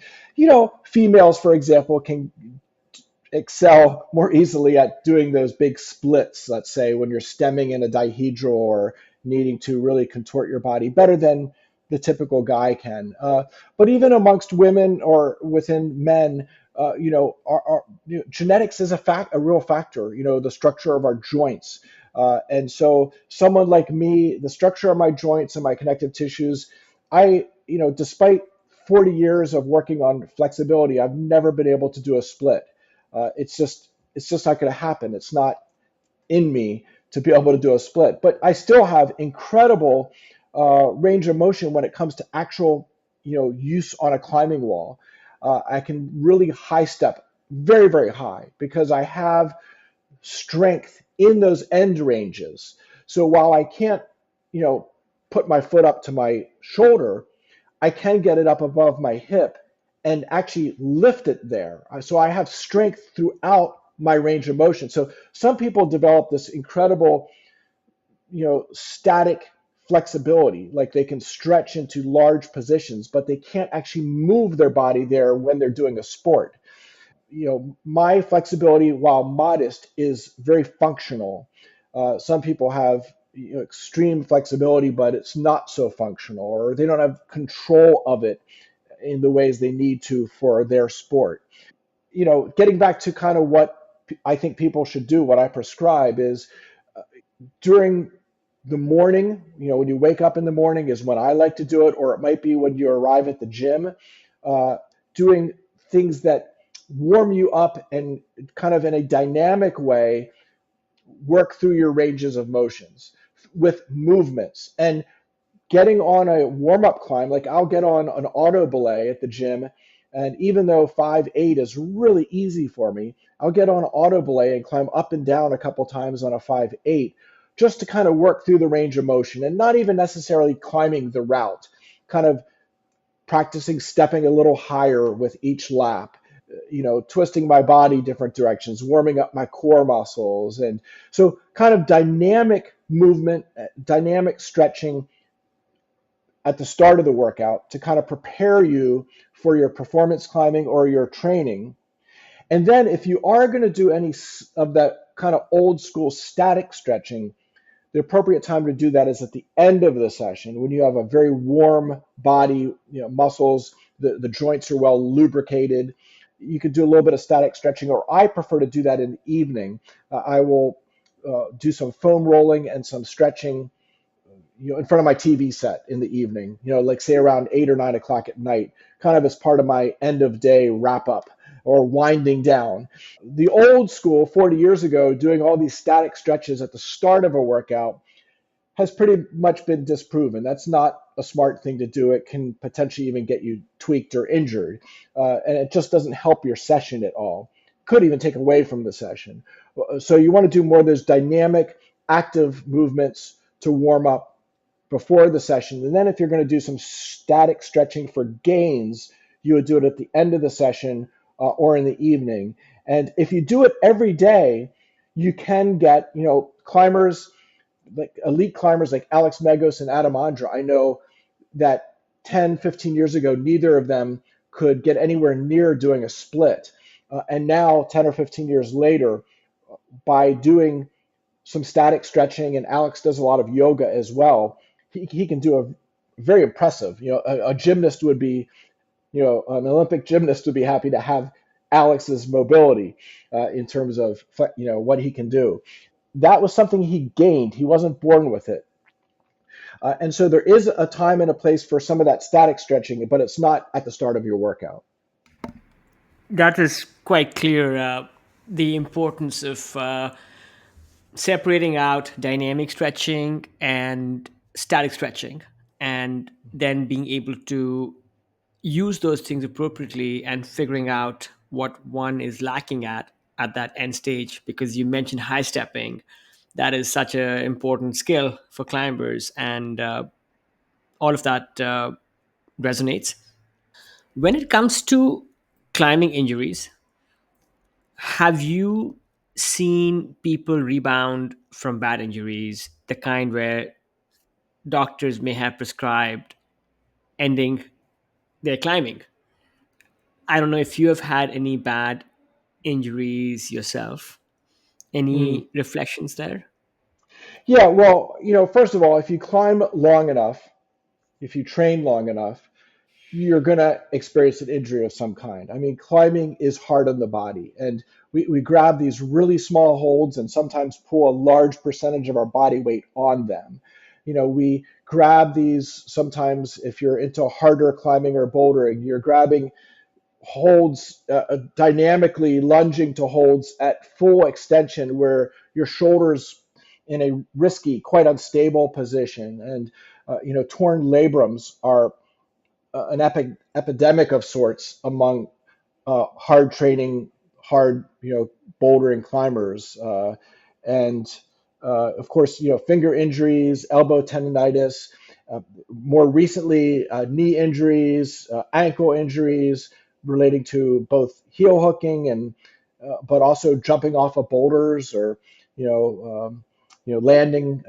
females, for example, can excel more easily at doing those big splits, let's say, when you're stemming in a dihedral or needing to really contort your body better than the typical guy can. But even amongst women or within men, genetics is a real factor. The structure of our joints, and so someone like me, the structure of my joints and my connective tissues, despite 40 years of working on flexibility, I've never been able to do a split. It's just not going to happen. It's not in me to be able to do a split. But I still have incredible range of motion when it comes to actual, use on a climbing wall. I can really high step very, very high because I have strength in those end ranges. So while I can't, you know, put my foot up to my shoulder, I can get it up above my hip and actually lift it there. So I have strength throughout my range of motion. So some people develop this incredible, static flexibility, like they can stretch into large positions, but they can't actually move their body there when they're doing a sport. My flexibility, while modest, is very functional. Some people have extreme flexibility, but it's not so functional, or they don't have control of it in the ways they need to for their sport. Getting back to kind of what I think people should do, what I prescribe is during the morning, when you wake up in the morning is when I like to do it, or it might be when you arrive at the gym, uh, doing things that warm you up and kind of in a dynamic way work through your ranges of motions with movements. And getting on a warm up climb, like I'll get on an auto belay at the gym. And even though 5'8" is really easy for me, I'll get on an auto belay and climb up and down a couple times on a 5'8" just to kind of work through the range of motion and not even necessarily climbing the route, kind of practicing stepping a little higher with each lap, twisting my body different directions, warming up my core muscles. And so kind of dynamic movement, dynamic stretching at the start of the workout to kind of prepare you for your performance climbing or your training. And then if you are going to do any of that kind of old school static stretching, the appropriate time to do that is at the end of the session when you have a very warm body, muscles, the joints are well lubricated. You could do a little bit of static stretching, or I prefer to do that in the evening. I will do some foam rolling and some stretching in front of my TV set in the evening, like say around 8 or 9 o'clock at night, kind of as part of my end of day wrap up or winding down. The old school 40 years ago, doing all these static stretches at the start of a workout has pretty much been disproven. That's not a smart thing to do. It can potentially even get you tweaked or injured, and it just doesn't help your session at all. Could even take away from the session. So you want to do more of those dynamic, active movements to warm up before the session. And then if you're going to do some static stretching for gains, you would do it at the end of the session or in the evening. And if you do it every day, you can get, climbers, like elite climbers like Alex Megos and Adam Andra. I know that 10, 15 years ago, neither of them could get anywhere near doing a split. And now, 10 or 15 years later, by doing some static stretching, and Alex does a lot of yoga as well, he can do a very impressive. A gymnast would be, an Olympic gymnast would be happy to have Alex's mobility in terms of, what he can do. That was something he gained. He wasn't born with it. And so there is a time and a place for some of that static stretching, but it's not at the start of your workout. That is quite clear. The importance of separating out dynamic stretching and static stretching, and then being able to use those things appropriately and figuring out what one is lacking at that end stage. Because you mentioned high stepping, that is such an important skill for climbers, and all of that resonates. When it comes to climbing injuries, have you seen people rebound from bad injuries, the kind where doctors may have prescribed ending their climbing? I don't know if you have had any bad injuries yourself. Mm. Any reflections there? Yeah, well, first of all, if you climb long enough, if you train long enough, you're going to experience an injury of some kind. I mean, climbing is hard on the body, and we grab these really small holds and sometimes pull a large percentage of our body weight on them. We grab these sometimes if you're into harder climbing or bouldering, you're grabbing holds dynamically lunging to holds at full extension where your shoulders in a risky, quite unstable position. And, torn labrums are an epidemic of sorts among hard training, hard, bouldering climbers. And of course, finger injuries, elbow tendonitis, more recently, knee injuries, ankle injuries relating to both heel hooking and, but also jumping off of boulders or, landing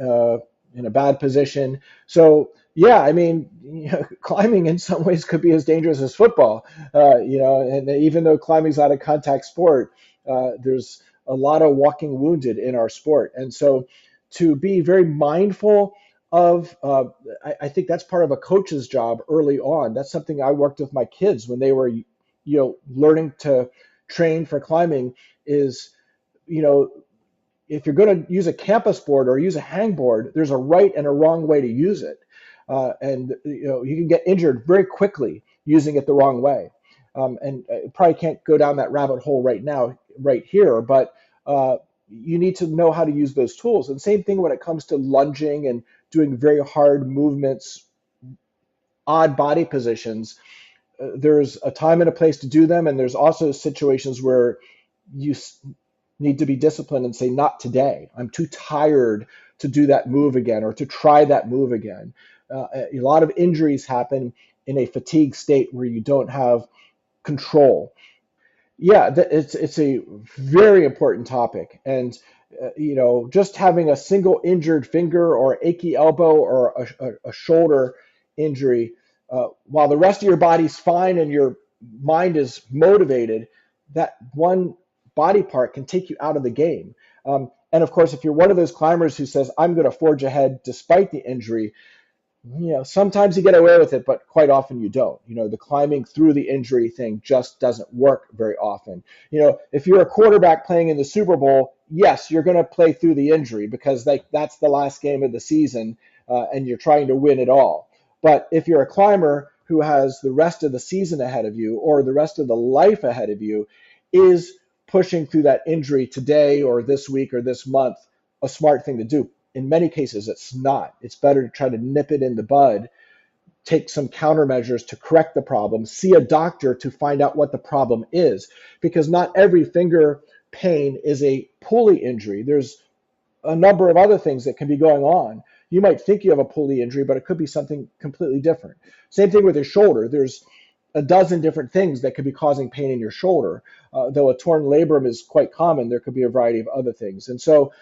in a bad position. So, yeah, I mean, climbing in some ways could be as dangerous as football. And even though climbing's not a contact sport, there's a lot of walking wounded in our sport. And so to be very mindful of, I think that's part of a coach's job early on. That's something I worked with my kids when they were, learning to train for climbing is, you know, if you're going to use a campus board or use a hangboard, there's a right and a wrong way to use it. And you can get injured very quickly using it the wrong way. And probably can't go down that rabbit hole right now, right here, but you need to know how to use those tools. And same thing when it comes to lunging and doing very hard movements, odd body positions. There's a time and a place to do them, and there's also situations where you need to be disciplined and say, not today. I'm too tired to do that move again or to try that move again. A lot of injuries happen in a fatigue state where you don't have control. Yeah, it's a very important topic, and just having a single injured finger or achy elbow or a shoulder injury, while the rest of your body's fine and your mind is motivated, that one body part can take you out of the game. And of course, if you're one of those climbers who says, "I'm going to forge ahead despite the injury," sometimes you get away with it, but quite often you don't. The climbing through the injury thing just doesn't work very often. If you're a quarterback playing in the Super Bowl, yes, you're going to play through the injury because that's the last game of the season, and you're trying to win it all. But if you're a climber who has the rest of the season ahead of you or the rest of the life ahead of you, is pushing through that injury today or this week or this month a smart thing to do? in many cases it's not. It's better to try to nip it in the bud, take some countermeasures to correct the problem, see a doctor to find out what the problem is, because not every finger pain is a pulley injury. There's a number of other things that can be going on. You might think you have a pulley injury, but it could be something completely different. Same thing with your shoulder. There's a dozen different things that could be causing pain in your shoulder. Though a torn labrum is quite common, there could be a variety of other things. And so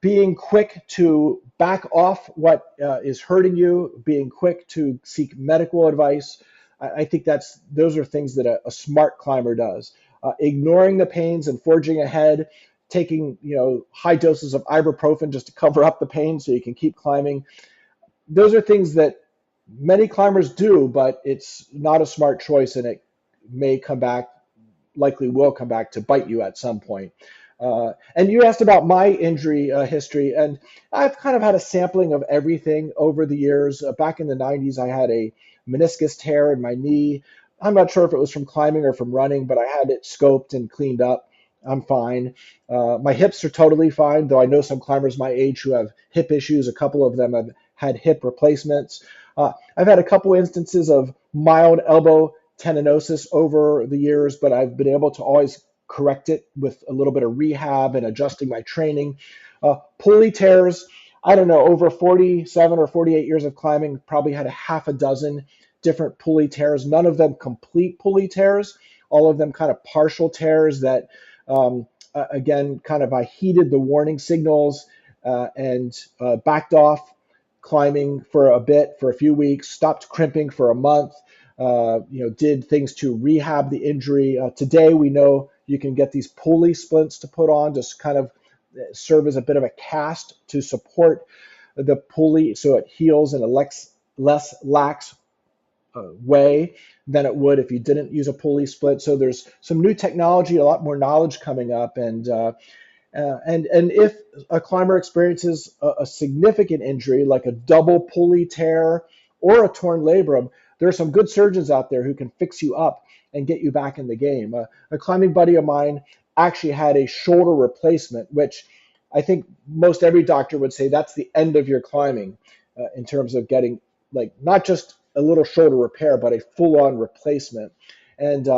being quick to back off what is hurting you, being quick to seek medical advice, I think those are things that a smart climber does. Ignoring the pains and forging ahead, taking high doses of ibuprofen just to cover up the pain so you can keep climbing. Those are things that many climbers do, but it's not a smart choice, and it may come back, likely will come back to bite you at some point. And you asked about my injury history, and I've kind of had a sampling of everything over the years. Back in the 90s, I had a meniscus tear in my knee. I'm not sure if it was from climbing or from running, but I had it scoped and cleaned up. I'm fine. My hips are totally fine, though I know some climbers my age who have hip issues. A couple of them have had hip replacements. I've had a couple instances of mild elbow tendinosis over the years, but I've been able to always correct it with a little bit of rehab and adjusting my training. Pulley tears, I don't know, over 47 or 48 years of climbing, probably had a half a dozen different pulley tears, none of them complete pulley tears, all of them kind of partial tears that, again, kind of I heeded the warning signals and backed off climbing for a bit, for a few weeks, stopped crimping for a month, did things to rehab the injury. Today, we know you can get these pulley splints to put on, just kind of serve as a bit of a cast to support the pulley so it heals in a less lax way than it would if you didn't use a pulley split. So there's some new technology, a lot more knowledge coming up, and if a climber experiences a significant injury like a double pulley tear or a torn labrum, there are some good surgeons out there who can fix you up and get you back in the game. A climbing buddy of mine actually had a shoulder replacement, which I think most every doctor would say that's the end of your climbing in terms of getting like not just a little shoulder repair, but a full-on replacement. And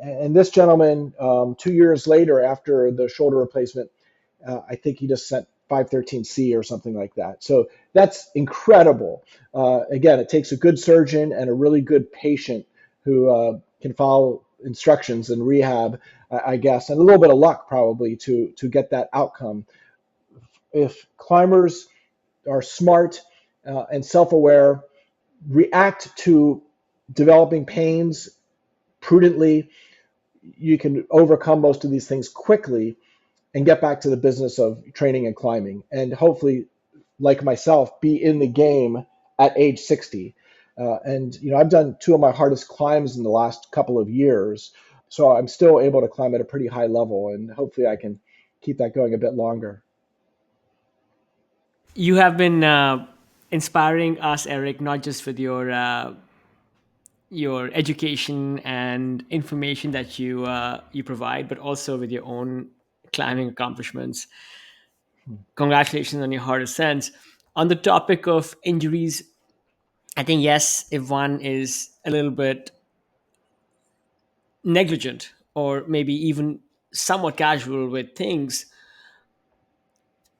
and this gentleman, 2 years later after the shoulder replacement, I think he just sent 513C or something like that. So that's incredible. Again, it takes a good surgeon and a really good patient who can follow instructions and rehab, I guess, and a little bit of luck probably to get that outcome. If climbers are smart and self-aware, react to developing pains prudently, you can overcome most of these things quickly and get back to the business of training and climbing. And hopefully, like myself, be in the game at age 60. And I've done two of my hardest climbs in the last couple of years, so I'm still able to climb at a pretty high level, and hopefully I can keep that going a bit longer. You have been inspiring us, Eric, not just with your education and information that you provide, but also with your own climbing accomplishments. Congratulations on your hard ascents. On the topic of injuries, I think yes, if one is a little bit negligent or maybe even somewhat casual with things,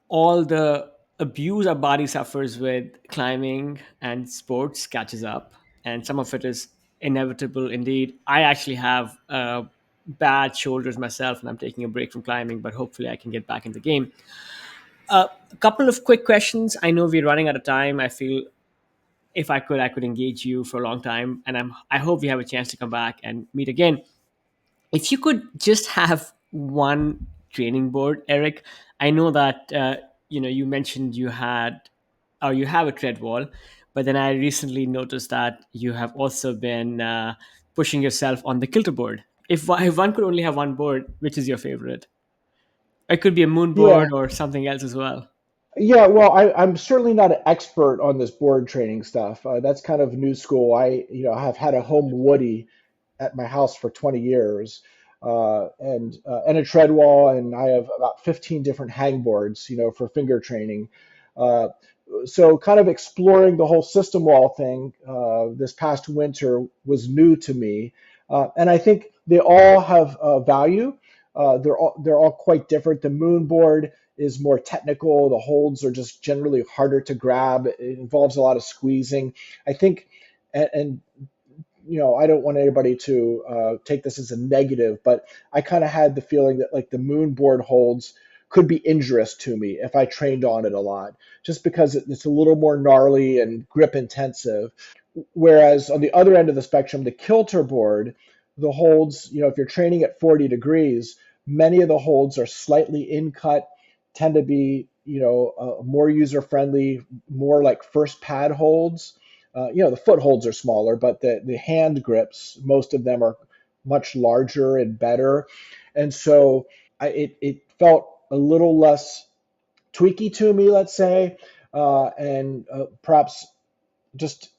all the abuse our body suffers with climbing and sports catches up, and some of it is inevitable indeed. I actually have bad shoulders myself, and I'm taking a break from climbing, but hopefully I can get back in the game. A couple of quick questions. I know we're running out of time. I feel if I could engage you for a long time, and I hope we have a chance to come back and meet again. If you could just have one training board, Eric, I know that you mentioned you had or you have a tread wall, but then I recently noticed that you have also been pushing yourself on the kilter board. If one could only have one board, which is your favorite? It could be a moon Yeah, board or something else as well. yeah. Well, I'm certainly not an expert on this board training stuff. That's kind of new school. I have had a home Woody at my house for 20 years. and a tread wall, and I have about 15 different hang boards, for finger training. Uh, so kind of exploring the whole system wall thing this past winter was new to me, and I think they all have value. They're all quite different. The moon board is more technical. The holds are just generally harder to grab. It involves a lot of squeezing. I think, and I don't want anybody to take this as a negative, but I kind of had the feeling that like the moon board holds could be injurious to me if I trained on it a lot, just because it's a little more gnarly and grip intensive. Whereas on the other end of the spectrum, the kilter board, the holds, if you're training at 40 degrees, many of the holds are slightly in cut, tend to be, more user friendly, more like first pad holds. The foot holds are smaller, but the hand grips, most of them are much larger and better. And so it felt a little less tweaky to me, let's say, and perhaps just,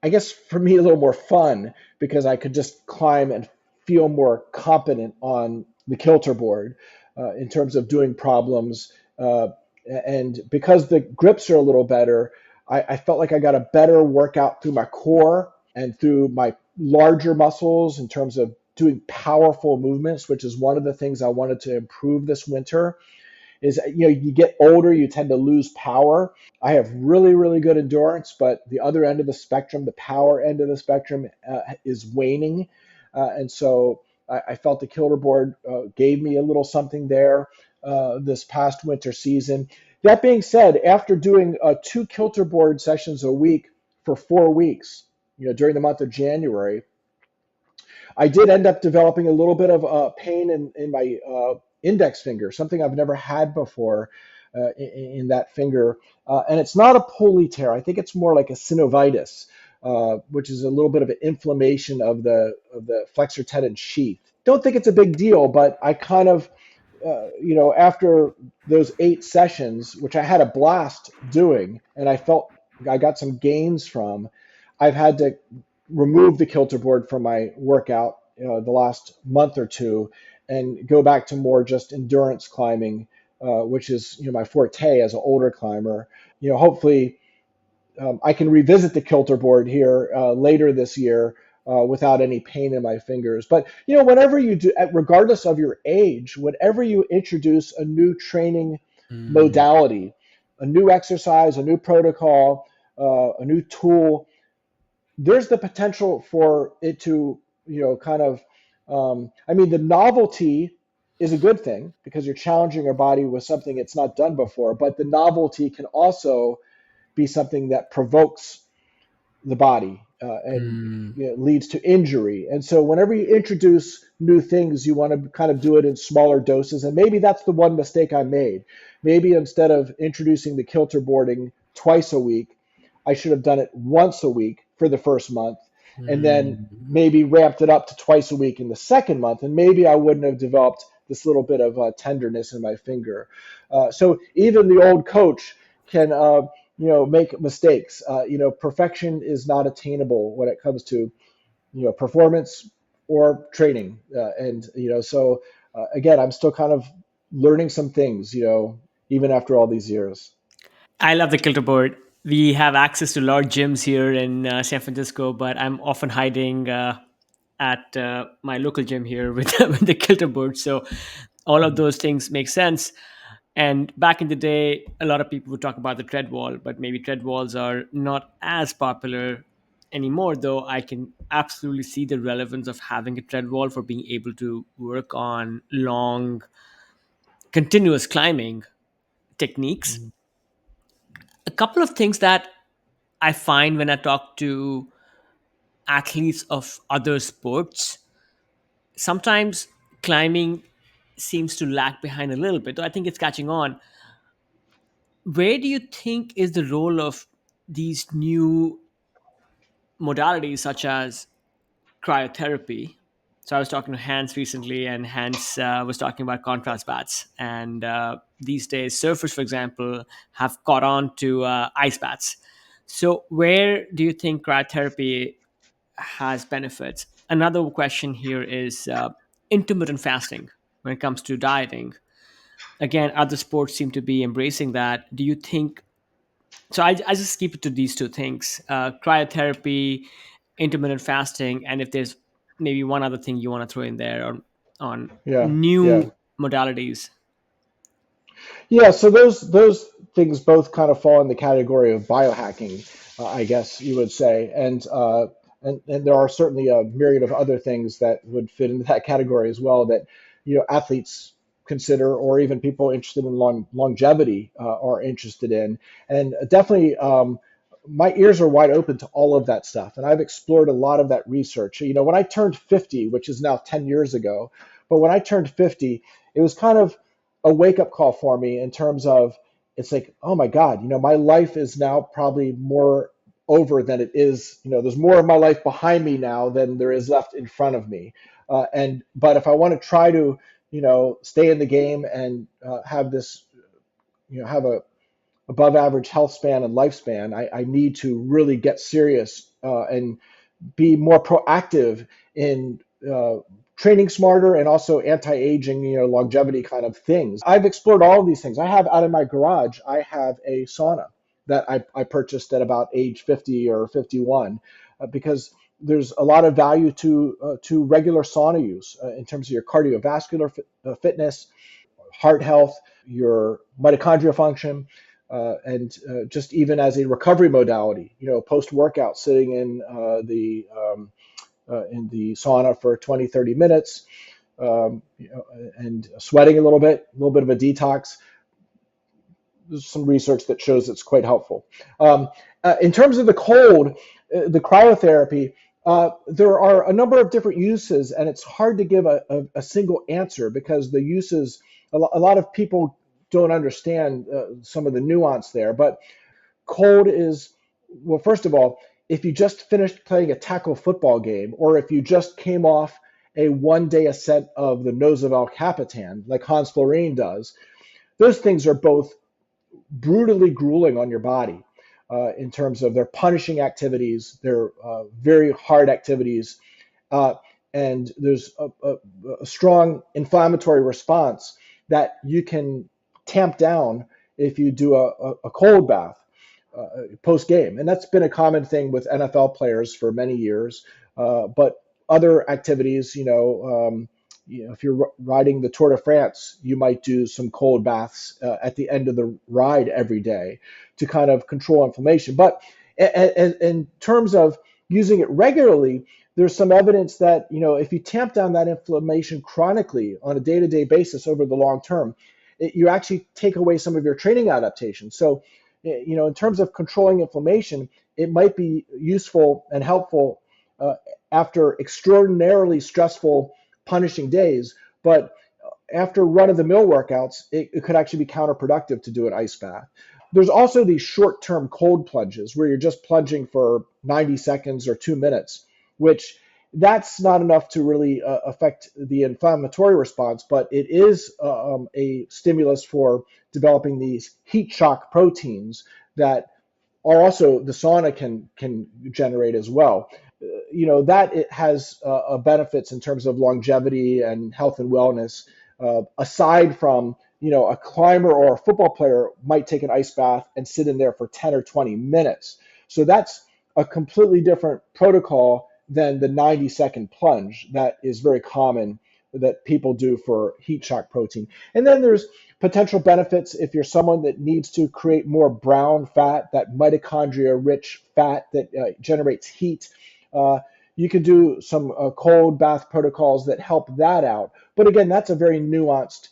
I guess for me, a little more fun because I could just climb and feel more competent on the kilter board in terms of doing problems. And because the grips are a little better, I felt like I got a better workout through my core and through my larger muscles in terms of doing powerful movements, which is one of the things I wanted to improve this winter. Is you get older, you tend to lose power. I have really, really good endurance, but the other end of the spectrum, the power end of the spectrum, is waning. And so I felt the kilter board gave me a little something there this past winter season. That being said, after doing two kilter board sessions a week for 4 weeks, during the month of January, I did end up developing a little bit of pain in my index finger, something I've never had before in that finger. And it's not a pulley tear. I think it's more like a synovitis, which is a little bit of an inflammation of the flexor tendon sheath. Don't think it's a big deal, but I kind of, after those 8 sessions, which I had a blast doing, and I felt I got some gains from, I've had to remove the kilter board from my workout the last month or two and go back to more just endurance climbing, which is my forte as an older climber. Hopefully I can revisit the kilter board here later this year without any pain in my fingers. But whenever you do, regardless of your age, whenever you introduce a new training Mm. modality, a new exercise, a new protocol, a new tool, there's the potential for it to, kind of, I mean, the novelty is a good thing because you're challenging your body with something it's not done before, but the novelty can also be something that provokes the body and Mm. leads to injury. And so, whenever you introduce new things, you want to kind of do it in smaller doses. And maybe that's the one mistake I made. Maybe instead of introducing the kilter boarding twice a week, I should have done it once a week for the first month, and then Mm. maybe ramped it up to twice a week in the second month. And maybe I wouldn't have developed this little bit of tenderness in my finger. So even the old coach can make mistakes. Perfection is not attainable when it comes to performance or training. And so again, I'm still kind of learning some things. Even after all these years. I love the kilter board. We have access to a lot of gyms here in San Francisco, but I'm often hiding at my local gym here with, with the kilter board. So all of those things make sense. And back in the day, a lot of people would talk about the tread wall, but maybe tread walls are not as popular anymore, though I can absolutely see the relevance of having a tread wall for being able to work on long, continuous climbing techniques. Mhm. A couple of things that I find when I talk to athletes of other sports, sometimes climbing seems to lag behind a little bit, though I think it's catching on. Where do you think is the role of these new modalities such as cryotherapy? So I was talking to Hans recently, and Hans was talking about contrast baths. And these days, surfers, for example, have caught on to ice baths. So where do you think cryotherapy has benefits? Another question here is intermittent fasting when it comes to dieting. Again, other sports seem to be embracing that. Do you think so? I just keep it to these two things: cryotherapy, intermittent fasting, and if there's maybe one other thing you want to throw in there on Yeah, yeah. new modalities. Yeah, so those things both kind of fall in the category of biohacking, I guess you would say, and there are certainly a myriad of other things that would fit into that category as well that athletes consider, or even people interested in longevity are interested in, and definitely. My ears are wide open to all of that stuff, and I've explored a lot of that research. When I turned 50, which is now 10 years ago, but when I turned 50, it was kind of a wake up call for me in terms of it's like, oh my God, my life is now probably more over than it is. There's more of my life behind me now than there is left in front of me. But if I want to try to, stay in the game and have this, have a above average health span and lifespan, I need to really get serious and be more proactive in training smarter and also anti-aging, longevity kind of things. I've explored all of these things. I have out in my garage, I have a sauna that I purchased at about age 50 or 51 because there's a lot of value to regular sauna use in terms of your cardiovascular fitness, heart health, your mitochondria function, and just even as a recovery modality, post workout, sitting in the sauna for 20, 30 minutes, and sweating a little bit of a detox. There's some research that shows it's quite helpful. In terms of the cold, the cryotherapy, there are a number of different uses, and it's hard to give a single answer because the uses, a lot of people don't understand some of the nuance there. But cold is, well, first of all, if you just finished playing a tackle football game, or if you just came off a 1 day ascent of the nose of El Capitan, like Hans Florine does, those things are both brutally grueling on your body in terms of their punishing activities, their very hard activities, uh, and there's a strong inflammatory response that you can tamp down if you do a cold bath post game. And that's been a common thing with NFL players for many years. But other activities, if you're riding the Tour de France, you might do some cold baths at the end of the ride every day to kind of control inflammation. But in terms of using it regularly, there's some evidence that if you tamp down that inflammation chronically on a day-to-day basis over the long term, you actually take away some of your training adaptations. So, in terms of controlling inflammation, it might be useful and helpful after extraordinarily stressful, punishing days. But after run-of-the-mill workouts, it could actually be counterproductive to do an ice bath. There's also these short-term cold plunges where you're just plunging for 90 seconds or 2 minutes, which that's not enough to really affect the inflammatory response, but it is a stimulus for developing these heat shock proteins that are also the sauna can generate as well. That it has benefits in terms of longevity and health and wellness. Aside from a climber or a football player might take an ice bath and sit in there for 10 or 20 minutes. So that's a completely different protocol than the 90-second plunge that is very common that people do for heat shock protein. And then there's potential benefits if you're someone that needs to create more brown fat, that mitochondria rich fat that generates heat. Uh, you can do some cold bath protocols that help that out. But again, that's a very nuanced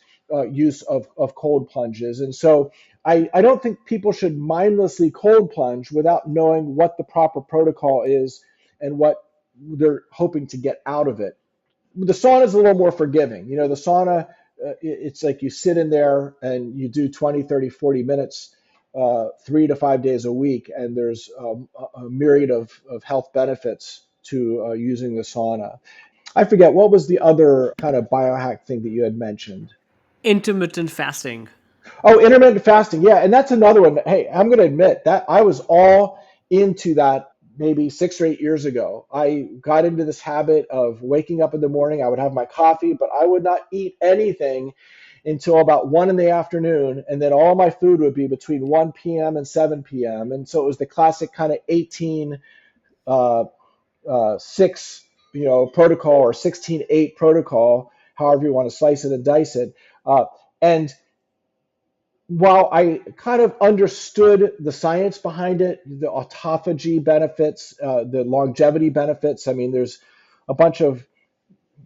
use of cold plunges. And so I don't think people should mindlessly cold plunge without knowing what the proper protocol is and what they're hoping to get out of it. The sauna is a little more forgiving. The sauna, it's like you sit in there and you do 20, 30, 40 minutes, 3 to 5 days a week, and there's a myriad of health benefits to using the sauna. I forget, what was the other kind of biohack thing that you had mentioned? Intermittent fasting. Oh, intermittent fasting. Yeah, and that's another one. Hey, I'm going to admit that I was all into that maybe 6 or 8 years ago. I got into this habit of waking up in the morning. I would have my coffee, but I would not eat anything until about 1 in the afternoon, and then all my food would be between 1 p.m. and 7 p.m. And so it was the classic kind of 18 uh, 6 protocol, or 16-8 protocol, however you want to slice it and dice it. And while I kind of understood the science behind it, the autophagy benefits, the longevity benefits, I mean, there's a bunch of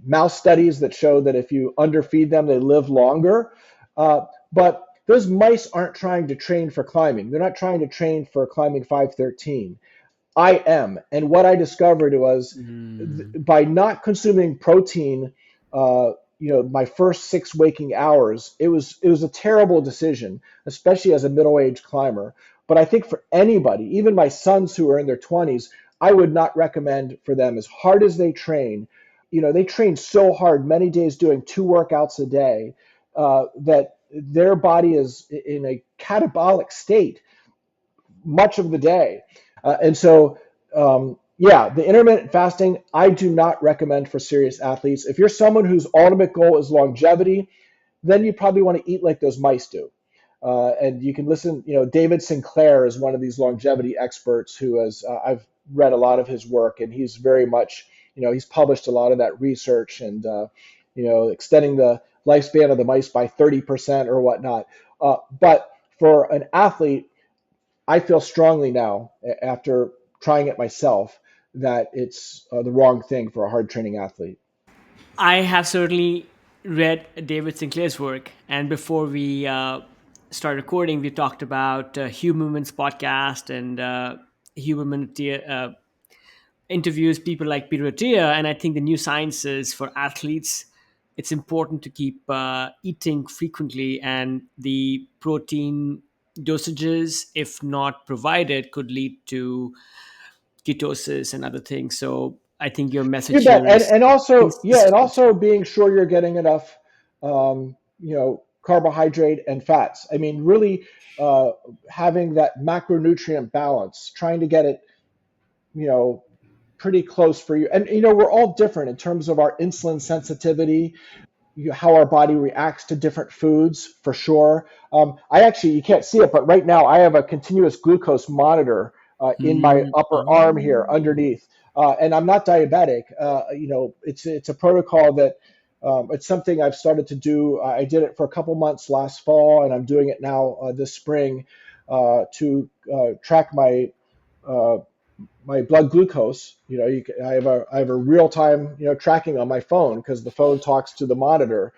mouse studies that show that if you underfeed them, they live longer. But those mice aren't trying to train for climbing. They're not trying to train for climbing 513. I am. And what I discovered was, Mm. by not consuming protein, my first 6 waking hours, it was a terrible decision, especially as a middle-aged climber. But I think for anybody, even my sons who are in their 20s, I would not recommend for them, as hard as they train. They train so hard, many days doing 2 workouts a day, that their body is in a catabolic state much of the day. And so, yeah, the intermittent fasting, I do not recommend for serious athletes. If you're someone whose ultimate goal is longevity, then you probably want to eat like those mice do. And you can listen, David Sinclair is one of these longevity experts who I've read a lot of his work, and he's very much, he's published a lot of that research, and, extending the lifespan of the mice by 30% or whatnot. But for an athlete, I feel strongly now, after trying it myself, that it's the wrong thing for a hard training athlete. I have certainly read David Sinclair's work, and before we start recording, we talked about Hugh Movement's podcast and Hugh Movement interviews people like Peter Attia, and I think the new sciences for athletes. It's important to keep eating frequently, and the protein dosages, if not provided, could lead to ketosis and other things. So I think your You message bet, here and is and also, yeah, and consistent. also being sure you're getting enough, carbohydrate and fats. I mean, really, uh, having that macronutrient balance, trying to get it, you know, pretty close for you. And we're all different in terms of our insulin sensitivity, how our body reacts to different foods, for sure. I actually, you can't see it, but right now I have a continuous glucose monitor in my Hmm. upper arm here Oh. underneath, and I'm not diabetic. It's a protocol that, it's something I've started to do. I did it for a couple months last fall, and I'm doing it now this spring, to track uh, my blood glucose. I have a real time tracking on my phone, because the phone talks to the monitor.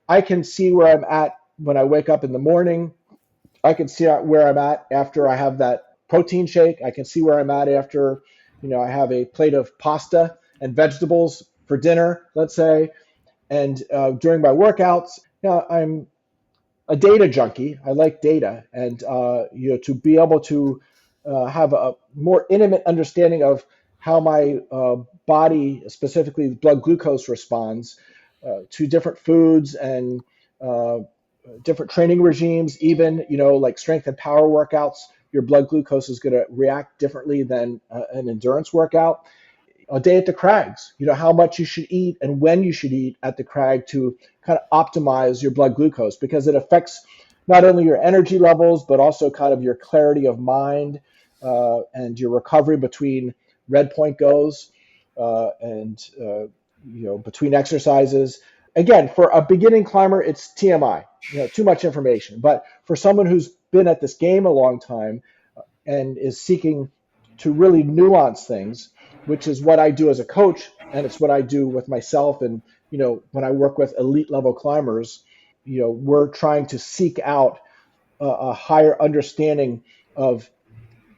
I can see where I'm at when I wake up in the morning. I can see where I'm at after I have that protein shake. I can see where I'm at after I have a plate of pasta and vegetables for dinner, let's say. And during my workouts, I'm a data junkie. I like data, and to be able to have a more intimate understanding of how my body, specifically blood glucose, responds to different foods and uh, different training regimes. Even like strength and power workouts, your blood glucose is going to react differently than an endurance workout. A day at the crags, how much you should eat and when you should eat at the crag to kind of optimize your blood glucose, because it affects not only your energy levels, but also kind of your clarity of mind, and your recovery between red point goes, and between exercises. Again, for a beginning climber, it's TMI, too much information. But for someone who's been at this game a long time and is seeking to really nuance things, which is what I do as a coach, and it's what I do with myself. And when I work with elite level climbers, we're trying to seek out a higher understanding of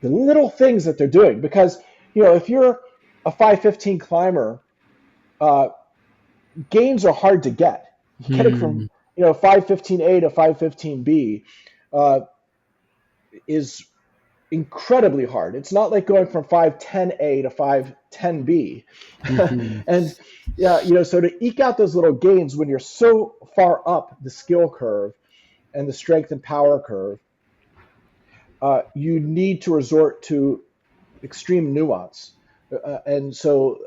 the little things that they're doing. Because if you're a 515 climber, uh, gains are hard to get. Getting from Hmm. 515A to 515B uh, is incredibly hard. It's not like going from 510A to 510B. Hmm. And yeah, so to eke out those little gains when you're so far up the skill curve and the strength and power curve, you need to resort to extreme nuance. And so,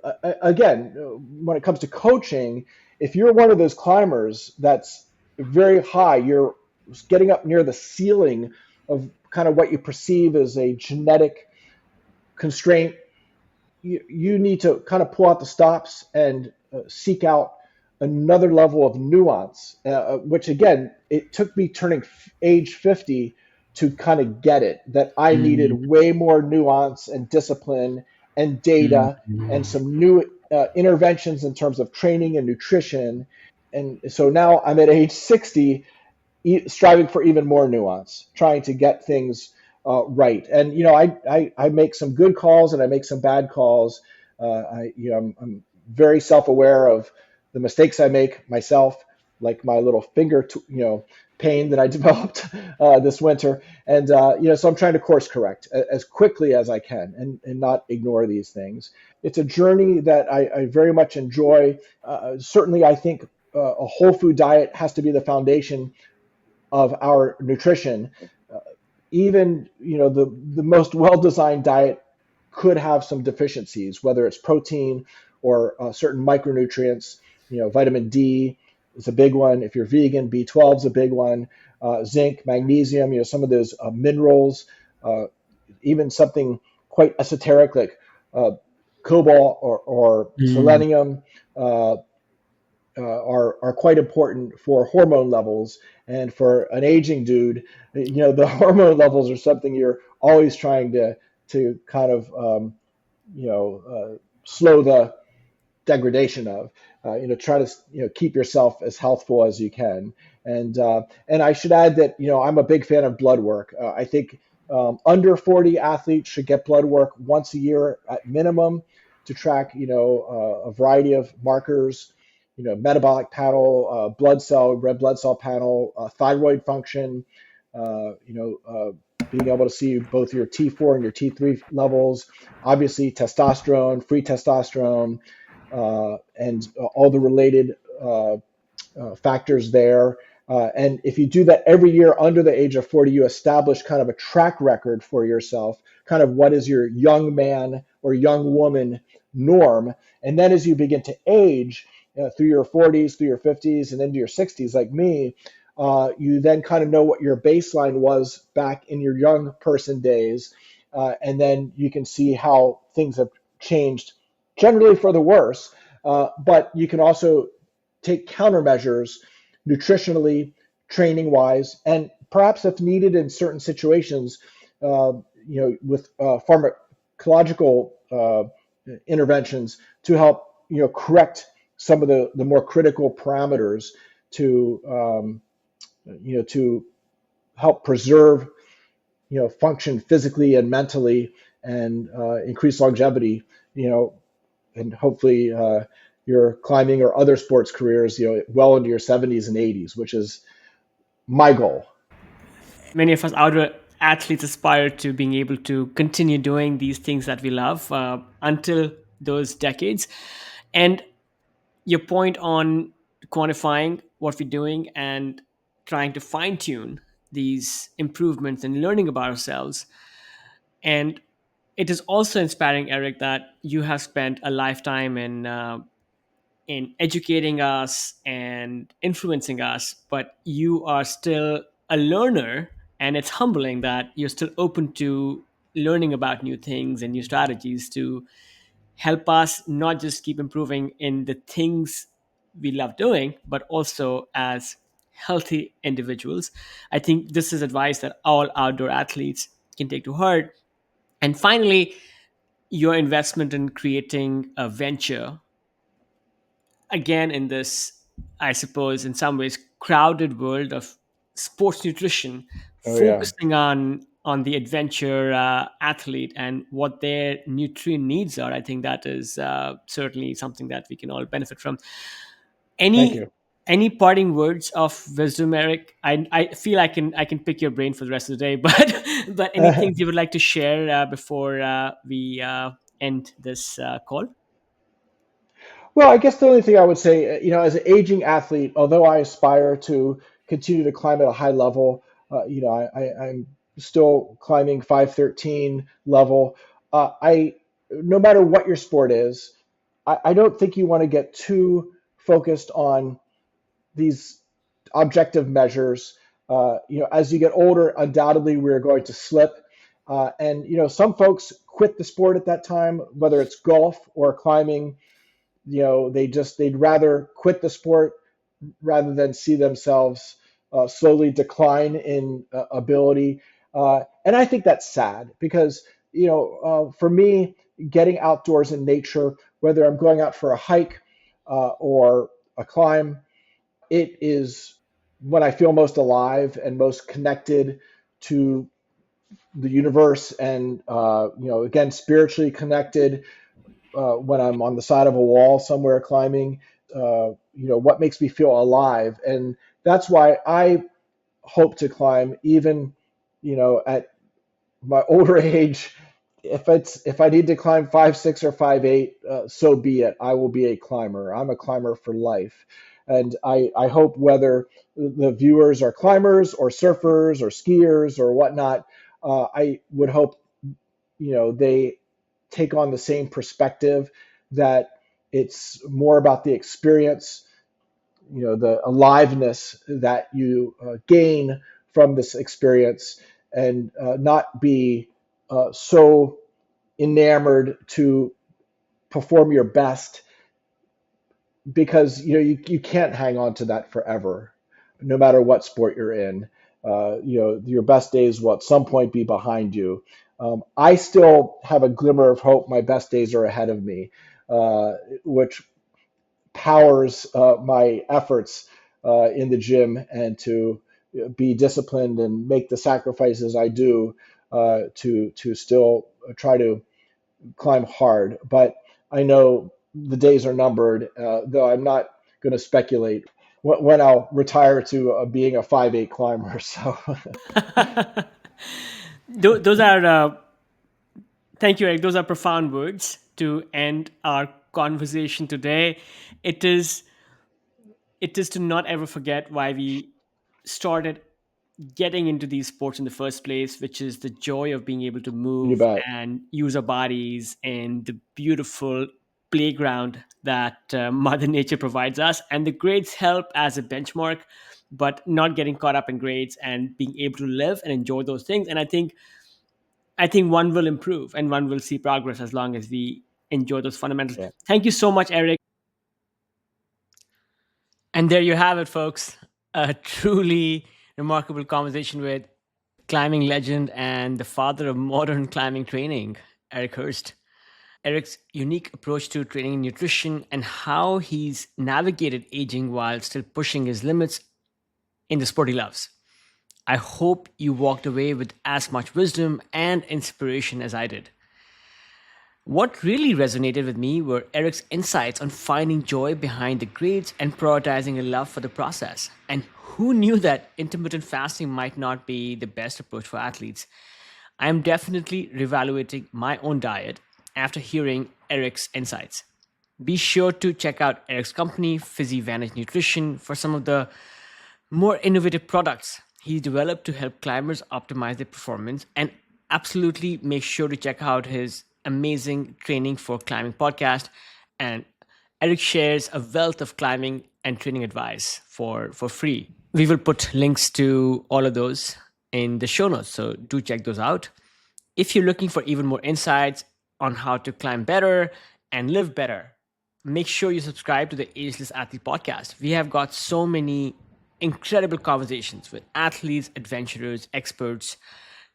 again, when it comes to coaching, if you're one of those climbers that's very high, you're getting up near the ceiling of kind of what you perceive as a genetic constraint, you need to kind of pull out the stops and seek out another level of nuance, which again, it took me turning age 50 to kind of get it, that I needed Mm, way more nuance and discipline and mm, data and mm, some new interventions in terms of training and nutrition. And so now I'm at age 60, striving for even more nuance, trying to get things right. And I make some good calls and I make some bad calls. I'm very self-aware of the mistakes I make myself, like my little finger, pain that I developed this winter. And so I'm trying to course correct as quickly as I can and not ignore these things. It's a journey that I very much enjoy. Certainly, I think a whole food diet has to be the foundation of our nutrition. Even the most well-designed diet could have some deficiencies, whether it's protein or certain micronutrients. Vitamin D is a big one. If you're vegan, B12 is a big one. Zinc, magnesium, some of those minerals, uh, even something quite esoteric like uh, cobalt or mm. selenium. Are quite important for hormone levels. And for an aging dude, the hormone levels are something you're always trying to kind of slow the degradation of. Try to keep yourself as healthful as you can. And I should add that I'm a big fan of blood work. I think under 40 athletes should get blood work once a year at minimum to track a variety of markers. Metabolic panel, blood cell, red blood cell panel, thyroid function. Being able to see both your T4 and your T3 levels, obviously testosterone, free testosterone, and all the related factors there. And if you do that every year under the age of 40, you establish kind of a track record for yourself, kind of what is your young man or young woman norm. And then as you begin to age through your 40s, through your 50s, and into your 60s, like me, you then kind of know what your baseline was back in your young person days. And then you can see how things have changed, generally for the worse. But you can also take countermeasures nutritionally, training wise, and perhaps if needed in certain situations, with pharmacological interventions to help correct some of the more critical parameters to to help preserve function physically and mentally and increase longevity. you know and hopefully your climbing or other sports careers, well into your 70s and 80s, which is my goal. Many of us outdoor athletes aspire to being able to continue doing these things that we love until those decades. And your point on quantifying what we're doing and trying to fine tune these improvements and learning about ourselves. And it is also inspiring, Eric, that you have spent a lifetime in educating us and influencing us, but you are still a learner. And it's humbling that you're still open to learning about new things and new strategies to help us not just keep improving in the things we love doing, but also as healthy individuals. I think this is advice that all outdoor athletes can take to heart. And finally, your investment in creating a venture, again, in this, I suppose, in some ways, crowded world of sports nutrition, Oh yeah, focusing on the adventure athlete and what their nutrient needs are. I think that is certainly something that we can all benefit from. thank Any you. any parting words of wisdom, Eric? I feel I can pick your brain for the rest of the day, but any things you would like to share before we end this call? Well, I guess the only thing I would say, as an aging athlete, although I aspire to continue to climb at a high level, I'm still climbing 513 level. I no matter what your sport is, I don't think you want to get too focused on these objective measures. As you get older, undoubtedly we're going to slip. And some folks quit the sport at that time, whether it's golf or climbing. They'd rather quit the sport rather than see themselves slowly decline in ability. And I think that's sad because, for me, getting outdoors in nature, whether I'm going out for a hike or a climb, it is when I feel most alive and most connected to the universe and, again, spiritually connected when I'm on the side of a wall somewhere climbing, what makes me feel alive. And that's why I hope to climb even, at my older age. If I need to climb 5'6" or 5'8", so be it. I will be a climber. I'm a climber for life. And I hope whether the viewers are climbers or surfers or skiers or whatnot, I would hope, they take on the same perspective that it's more about the experience, the aliveness that you gain from this experience, and not be so enamored to perform your best, because you can't hang on to that forever, no matter what sport you're in. Your best days will at some point be behind you. I still have a glimmer of hope. My best days are ahead of me, which powers my efforts in the gym and to be disciplined and make the sacrifices I do to still try to climb hard. But I know the days are numbered, though I'm not going to speculate when I'll retire to being a 5'8" climber. So Those are thank you, Eric. Those are profound words to end our conversation today. It is it is to not ever forget why we started getting into these sports in the first place, which is the joy of being able to you move bet. and use our bodies in the beautiful playground that Mother Nature provides us. And the grades help as a benchmark, but not getting caught up in grades and being able to live and enjoy those things. And I think one will improve and one will see progress as long as we enjoy those fundamentals. Yeah. Thank you so much, Eric. And there you have it, folks. A truly remarkable conversation with climbing legend and the father of modern climbing training, Eric Horst. Eric's unique approach to training and nutrition and how he's navigated aging while still pushing his limits in the sport he loves. I hope you walked away with as much wisdom and inspiration as I did. What really resonated with me were Eric's insights on finding joy behind the grades and prioritizing a love for the process. And who knew that intermittent fasting might not be the best approach for athletes? I am definitely reevaluating my own diet after hearing Eric's insights. Be sure to check out Eric's company, PhysiVantage Nutrition, for some of the more innovative products he's developed to help climbers optimize their performance. And absolutely make sure to check out his amazing training for climbing podcast. And Eric shares a wealth of climbing and training advice for free. We will put links to all of those in the show notes, so do check those out. If you're looking for even more insights on how to climb better and live better, make sure you subscribe to the Ageless Athlete podcast. We have got so many incredible conversations with athletes, adventurers, experts,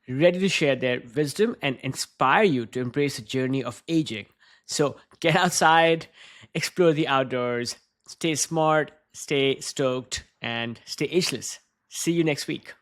ready to share their wisdom and inspire you to embrace the journey of aging. So get outside, explore the outdoors, stay smart, stay stoked, and stay ageless. See you next week.